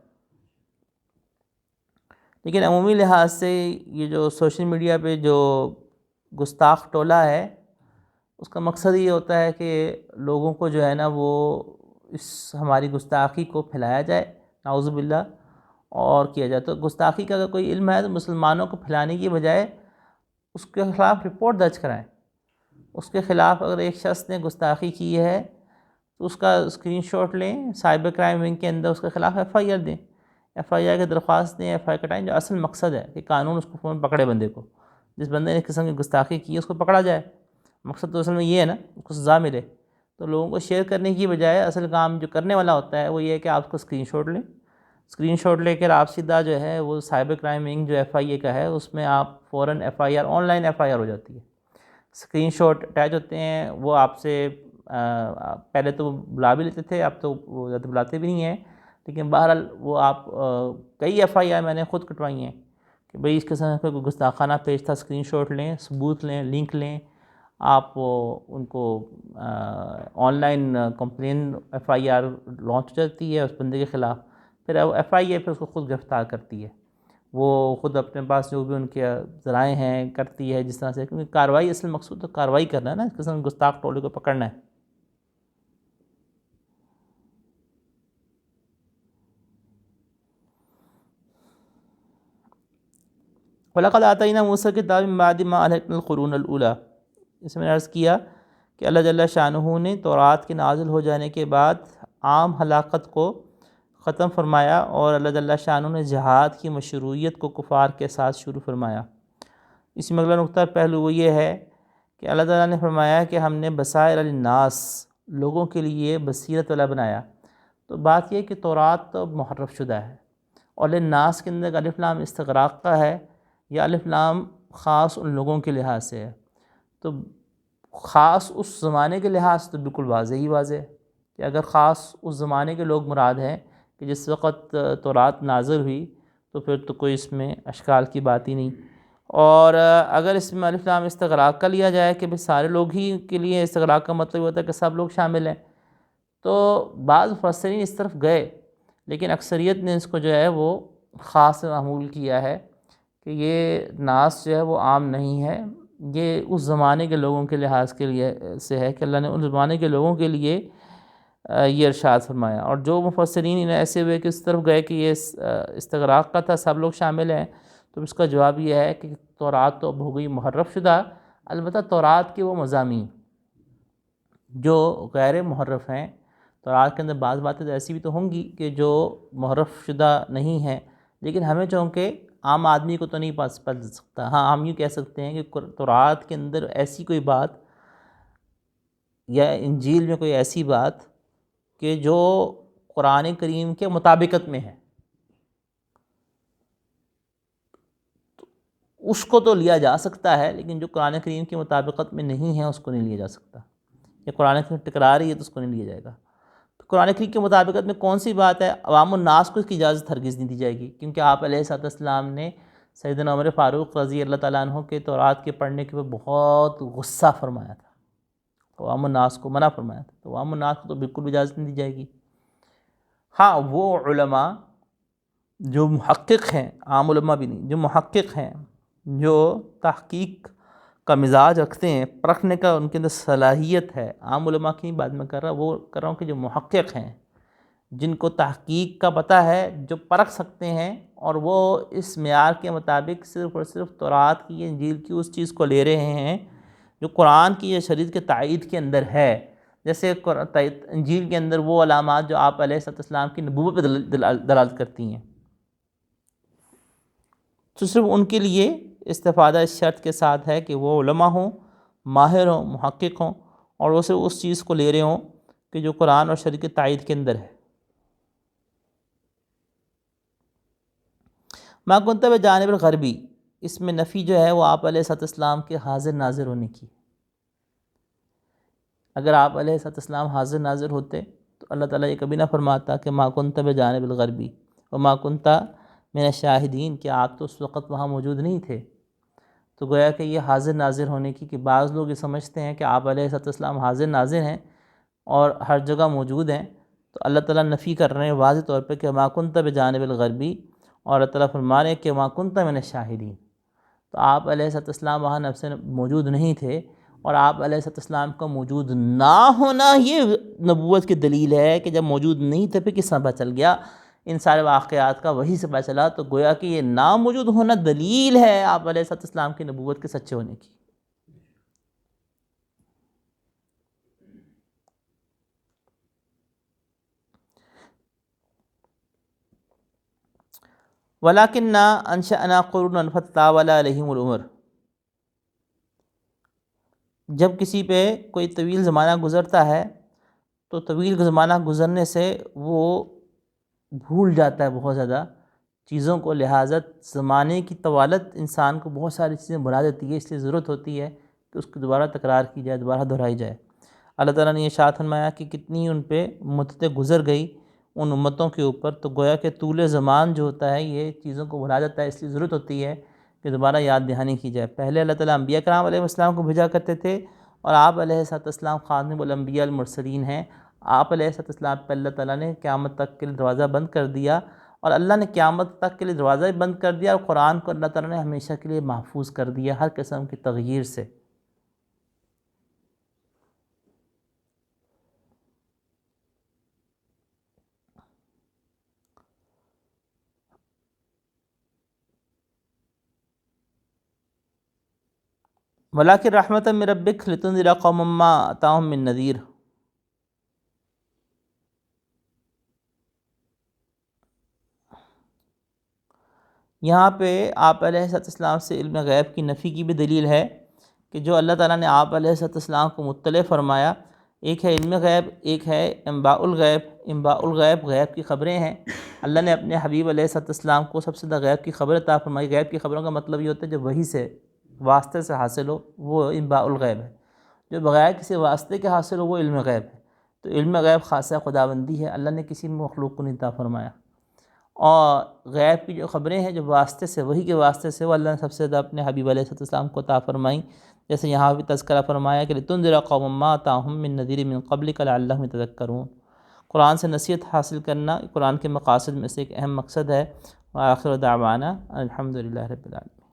لیکن عمومی لحاظ سے یہ جو سوشل میڈیا پہ جو گستاخ ٹولہ ہے اس کا مقصد یہ ہوتا ہے کہ لوگوں کو جو ہے نا وہ اس ہماری گستاخی کو پھیلایا جائے نعوذ باللہ اور کیا جائے. تو گستاخی کا اگر کوئی علم ہے تو مسلمانوں کو پھیلانے کی بجائے اس کے خلاف رپورٹ درج کرائیں. اس کے خلاف اگر ایک شخص نے گستاخی کی ہے تو اس کا اسکرین شاٹ لیں، سائبر کرائم ونگ کے اندر اس کے خلاف ایف آئی آر دیں، ایف آئی آر کی درخواست دیں، ایف آئی آر کٹائیں. جو اصل مقصد ہے کہ قانون اس کو فون پکڑے، بندے کو جس بندے نے اس قسم کی گستاخی کی ہے اس کو پکڑا جائے. مقصد تو اصل میں یہ ہے نا اس کو سزا ملے. تو لوگوں کو شیئر کرنے کی بجائے اصل کام جو کرنے والا ہوتا ہے وہ یہ ہے کہ آپ اس کو اسکرین شاٹ لیں، اسکرین شاٹ لے کر آپ سیدھا جو ہے وہ سائبر کرائم ونگ جو ایف آئی اے کا ہے اس میں آپ فوراً F I R online F I R ہو جاتی ہے. اسکرین شاٹ اٹیچ ہوتے ہیں، وہ آپ سے پہلے تو بلا بھی لیتے تھے، اب تو وہ زیادہ بلاتے بھی نہیں ہیں، لیکن بہرحال وہ آپ کئی ایف آئی آر میں نے خود کٹوائی ہیں کہ بھئی اس قسم کا کوئی گستاخانہ پیج تھا. اسکرین شاٹ لیں، ثبوت لیں، لنک لیں، آپ ان کو online complaint F I R launch ہو جاتی ہے اس بندے کے خلاف. پھر ایف آئی اے پھر اس کو خود گرفتار کرتی ہے، وہ خود اپنے پاس جو بھی ان کے ذرائع ہیں کرتی ہے جس طرح سے، کیونکہ کارروائی اصل مقصود تو کارروائی کرنا ہے نا، اس قسم گستاخ ٹولے کو پکڑنا ہے. وَلَقَدْ آتَيْنَا مُوسَىٰ الْكِتَابَ مِن بَعْدِ مَا أَهْلَكْنَا الْقُرُونَ الْأُولَىٰ، اس میں عرض کیا کہ اللہ جل شانہ نے تورات کے نازل ہو جانے کے بعد عام ہلاکت کو ختم فرمایا، اور اللہ جل شانہ نے جہاد کی مشروعیت کو کفار کے ساتھ شروع فرمایا۔ اس میں اگلا نقطہ پہلو وہ یہ ہے کہ اللہ تعالیٰ نے فرمایا کہ ہم نے بصائر للناس، لوگوں کے لیے بصیرت والا بنایا۔ تو بات یہ کہ تورات تو محرف شدہ ہے، اور للناس کے اندر الف لام استغراق کا ہے، یا الف لام خاص ان لوگوں کے لحاظ سے ہے۔ تو خاص اس زمانے کے لحاظ سے تو بالکل واضح ہی واضح ہے کہ اگر خاص اس زمانے کے لوگ مراد ہیں کہ جس وقت تورات نازل ہوئی، تو پھر تو کوئی اس میں اشکال کی بات ہی نہیں۔ اور اگر اس میں الف لام استغراق کا لیا جائے کہ بھئی سارے لوگ ہی کے لیے استغراق کا مطلب ہوتا ہے کہ سب لوگ شامل ہیں، تو بعض مفسرین اس طرف گئے، لیکن اکثریت نے اس کو جو ہے وہ خاص معمول کیا ہے کہ یہ ناس جو ہے وہ عام نہیں ہے، یہ اس زمانے کے لوگوں کے لحاظ کے لیے سے ہے کہ اللہ نے ان زمانے کے لوگوں کے لیے یہ ارشاد فرمایا۔ اور جو مفسرین ایسے ہوئے کہ اس طرف گئے کہ یہ استغراق کا تھا، سب لوگ شامل ہیں، تو اس کا جواب یہ ہے کہ تورات تو اب ہو گئی محرف شدہ۔ البتہ تورات کے وہ مضامین جو غیر محرف ہیں، تورات کے اندر بعض باتیں تو ایسی بھی تو ہوں گی کہ جو محرف شدہ نہیں ہیں، لیکن ہمیں چونکہ عام آدمی کو تو نہیں پڑھ سکتا۔ ہاں، ہم یوں کہہ سکتے ہیں کہ تورات کے اندر ایسی کوئی بات یا انجیل میں کوئی ایسی بات کہ جو قرآن کریم کے مطابقت میں ہے، اس کو تو لیا جا سکتا ہے، لیکن جو قرآن کریم کی مطابقت میں نہیں ہے اس کو نہیں لیا جا سکتا، یا قرآن کریم ٹکرا رہی ہے تو اس کو نہیں لیا جائے گا۔ تو قرآن کریم کی مطابقت میں کون سی بات ہے؟ عوام الناس کو اس کی اجازت ہرگز نہیں دی جائے گی، کیونکہ آپ علیہ الصلوۃ والسلام نے سیدنا عمر فاروق رضی اللہ تعالیٰ عنہ کے تورات کے پڑھنے کے اوپر بہت غصہ فرمایا تھا، عوام الناس کو منع فرمایا تھا، تو عوام الناس کو تو بالکل بھی اجازت نہیں دی جائے گی۔ ہاں، وہ علماء جو محقق ہیں، عام علماء بھی نہیں، جو محقق ہیں، جو تحقیق کا مزاج رکھتے ہیں، پرکھنے کا ان کے اندر صلاحیت ہے، عام علماء کی بات میں کر رہا ہوں، وہ کر رہا ہوں کہ جو محقق ہیں، جن کو تحقیق کا پتہ ہے، جو پرکھ سکتے ہیں، اور وہ اس معیار کے مطابق صرف اور صرف تورات کی، انجیل کی اس چیز کو لے رہے ہیں جو قرآن کی یا شریعت کے تائید کے اندر ہے۔ جیسے انجیل کے اندر وہ علامات جو آپ علیہ الصلوۃ والسلام کی نبوت پہ دلالت کرتی ہیں، تو صرف ان کے لیے استفادہ اس شرط کے ساتھ ہے کہ وہ علماء ہوں، ماہر ہوں، محقق ہوں، اور وہ صرف اس چیز کو لے رہے ہوں کہ جو قرآن اور شریعت کے تائید کے اندر ہے۔ ما کنت بجانب الغربی، اس میں نفی جو ہے وہ آپ علیہ الصلوۃ والسلام کے حاضر ناظر ہونے کی۔ اگر آپ علیہ الصلوۃ والسلام حاضر ناظر ہوتے تو اللہ تعالیٰ یہ کبھی نہ فرماتا کہ ما کنت بجانب الغربی وما کنت من الشاہدین، کہ آپ تو اس وقت وہاں موجود نہیں تھے۔ تو گویا کہ یہ حاضر ناظر ہونے کی، کہ بعض لوگ یہ سمجھتے ہیں کہ آپ علیہ الصلوۃ والسلام حاضر ناظر ہیں اور ہر جگہ موجود ہیں، تو اللہ تعالیٰ نفی کر رہے ہیں واضح طور پہ کہ ما کنت بجانب الغربی، اور اللہ تعالیٰ فرما رہے ہیں کہ ما کنت من الشاہدین، تو آپ علیہ الصلوۃ والسلام وہاں نفساً موجود نہیں تھے، اور آپ علیہ الصلوۃ والسلام کا موجود نہ ہونا یہ نبوت کی دلیل ہے کہ جب موجود نہیں تھے پھر کس طرح پتہ چل گیا؟ ان سارے واقعات کا وہی سے پتہ چلا، تو گویا کہ یہ نہ موجود ہونا دلیل ہے آپ علیہ الصلوۃ والسلام کی نبوت کے سچے ہونے کی۔ وَلَكِنَّا أَنشَأْنَا قُرُونًا فَتَطَاوَلَ عَلَيْهِمُ الْعُمُرُ، جب کسی پہ کوئی طویل زمانہ گزرتا ہے تو طویل زمانہ گزرنے سے وہ بھول جاتا ہے بہت زیادہ چیزوں کو، لہٰذا زمانے کی طوالت انسان کو بہت ساری چیزیں بھلا دیتی ہے، اس لیے ضرورت ہوتی ہے کہ اس کو دوبارہ تکرار کی جائے، دوبارہ دہرائی جائے۔ اللہ تعالیٰ نے یہ ارشاد فرمایا کہ کتنی ان پہ مدتیں گزر گئی ان امتوں کے اوپر، تو گویا کہ طول زمان جو ہوتا ہے یہ چیزوں کو بھلا دیتا ہے، اس لیے ضرورت ہوتی ہے کہ دوبارہ یاد دہانی کی جائے۔ پہلے اللہ تعالیٰ انبیاء کرام علیہ السلام کو بھیجا کرتے تھے، اور آپ علیہ السلام خاتم الانبیاء المرسلین ہیں، آپ علیہ السلام پہ اللہ تعالیٰ نے قیامت تک کے لیے دروازہ بند کر دیا، اور اللہ نے قیامت تک کے لیے دروازہ بھی بند کر دیا، اور قرآن کو اللہ تعالیٰ نے ہمیشہ کے لیے محفوظ کر دیا ہر قسم کی تغییر سے۔ ولاکن رحمۃ من ربک لتنذر قوما ما اتاہم من نذیر۔ یہاں پہ آپ علیہ السلام سے علم غیب کی نفی کی بھی دلیل ہے کہ جو اللہ تعالیٰ نے آپ علیہ السلام کو مطلع فرمایا، ایک ہے علم غیب، ایک ہے انباء الغیب۔ انباء الغیب غیب کی خبریں ہیں، اللہ نے اپنے حبیب علیہ السلام کو سب سے زیادہ غیب کی خبر عطا فرمائی۔ غیب کی خبروں کا مطلب یہ ہوتا ہے جو وحی سے واسطے سے حاصل ہو، وہ انباء الغیب ہے۔ جو بغیر کسی واسطے کے حاصل ہو وہ علم غیب ہے۔ تو علم غیب خاصہ خداوندی ہے، اللہ نے کسی مخلوق کو نہیں عطا فرمایا۔ اور غیب کی جو خبریں ہیں جو واسطے سے، وحی کے واسطے سے، وہ اللہ نے سب سے زیادہ اپنے حبیب علیہ السلام کو عطا فرمائیں۔ جیسے یہاں بھی تذکرہ فرمایا کہ لتنذر قوما ما اتاہم من نذیر من قبلک لعلہم یتذکرون۔ قرآن سے نصیحت حاصل کرنا قرآن کے مقاصد میں سے ایک اہم مقصد ہے۔ وآخر دعوانا الحمدللہ رب العالمین۔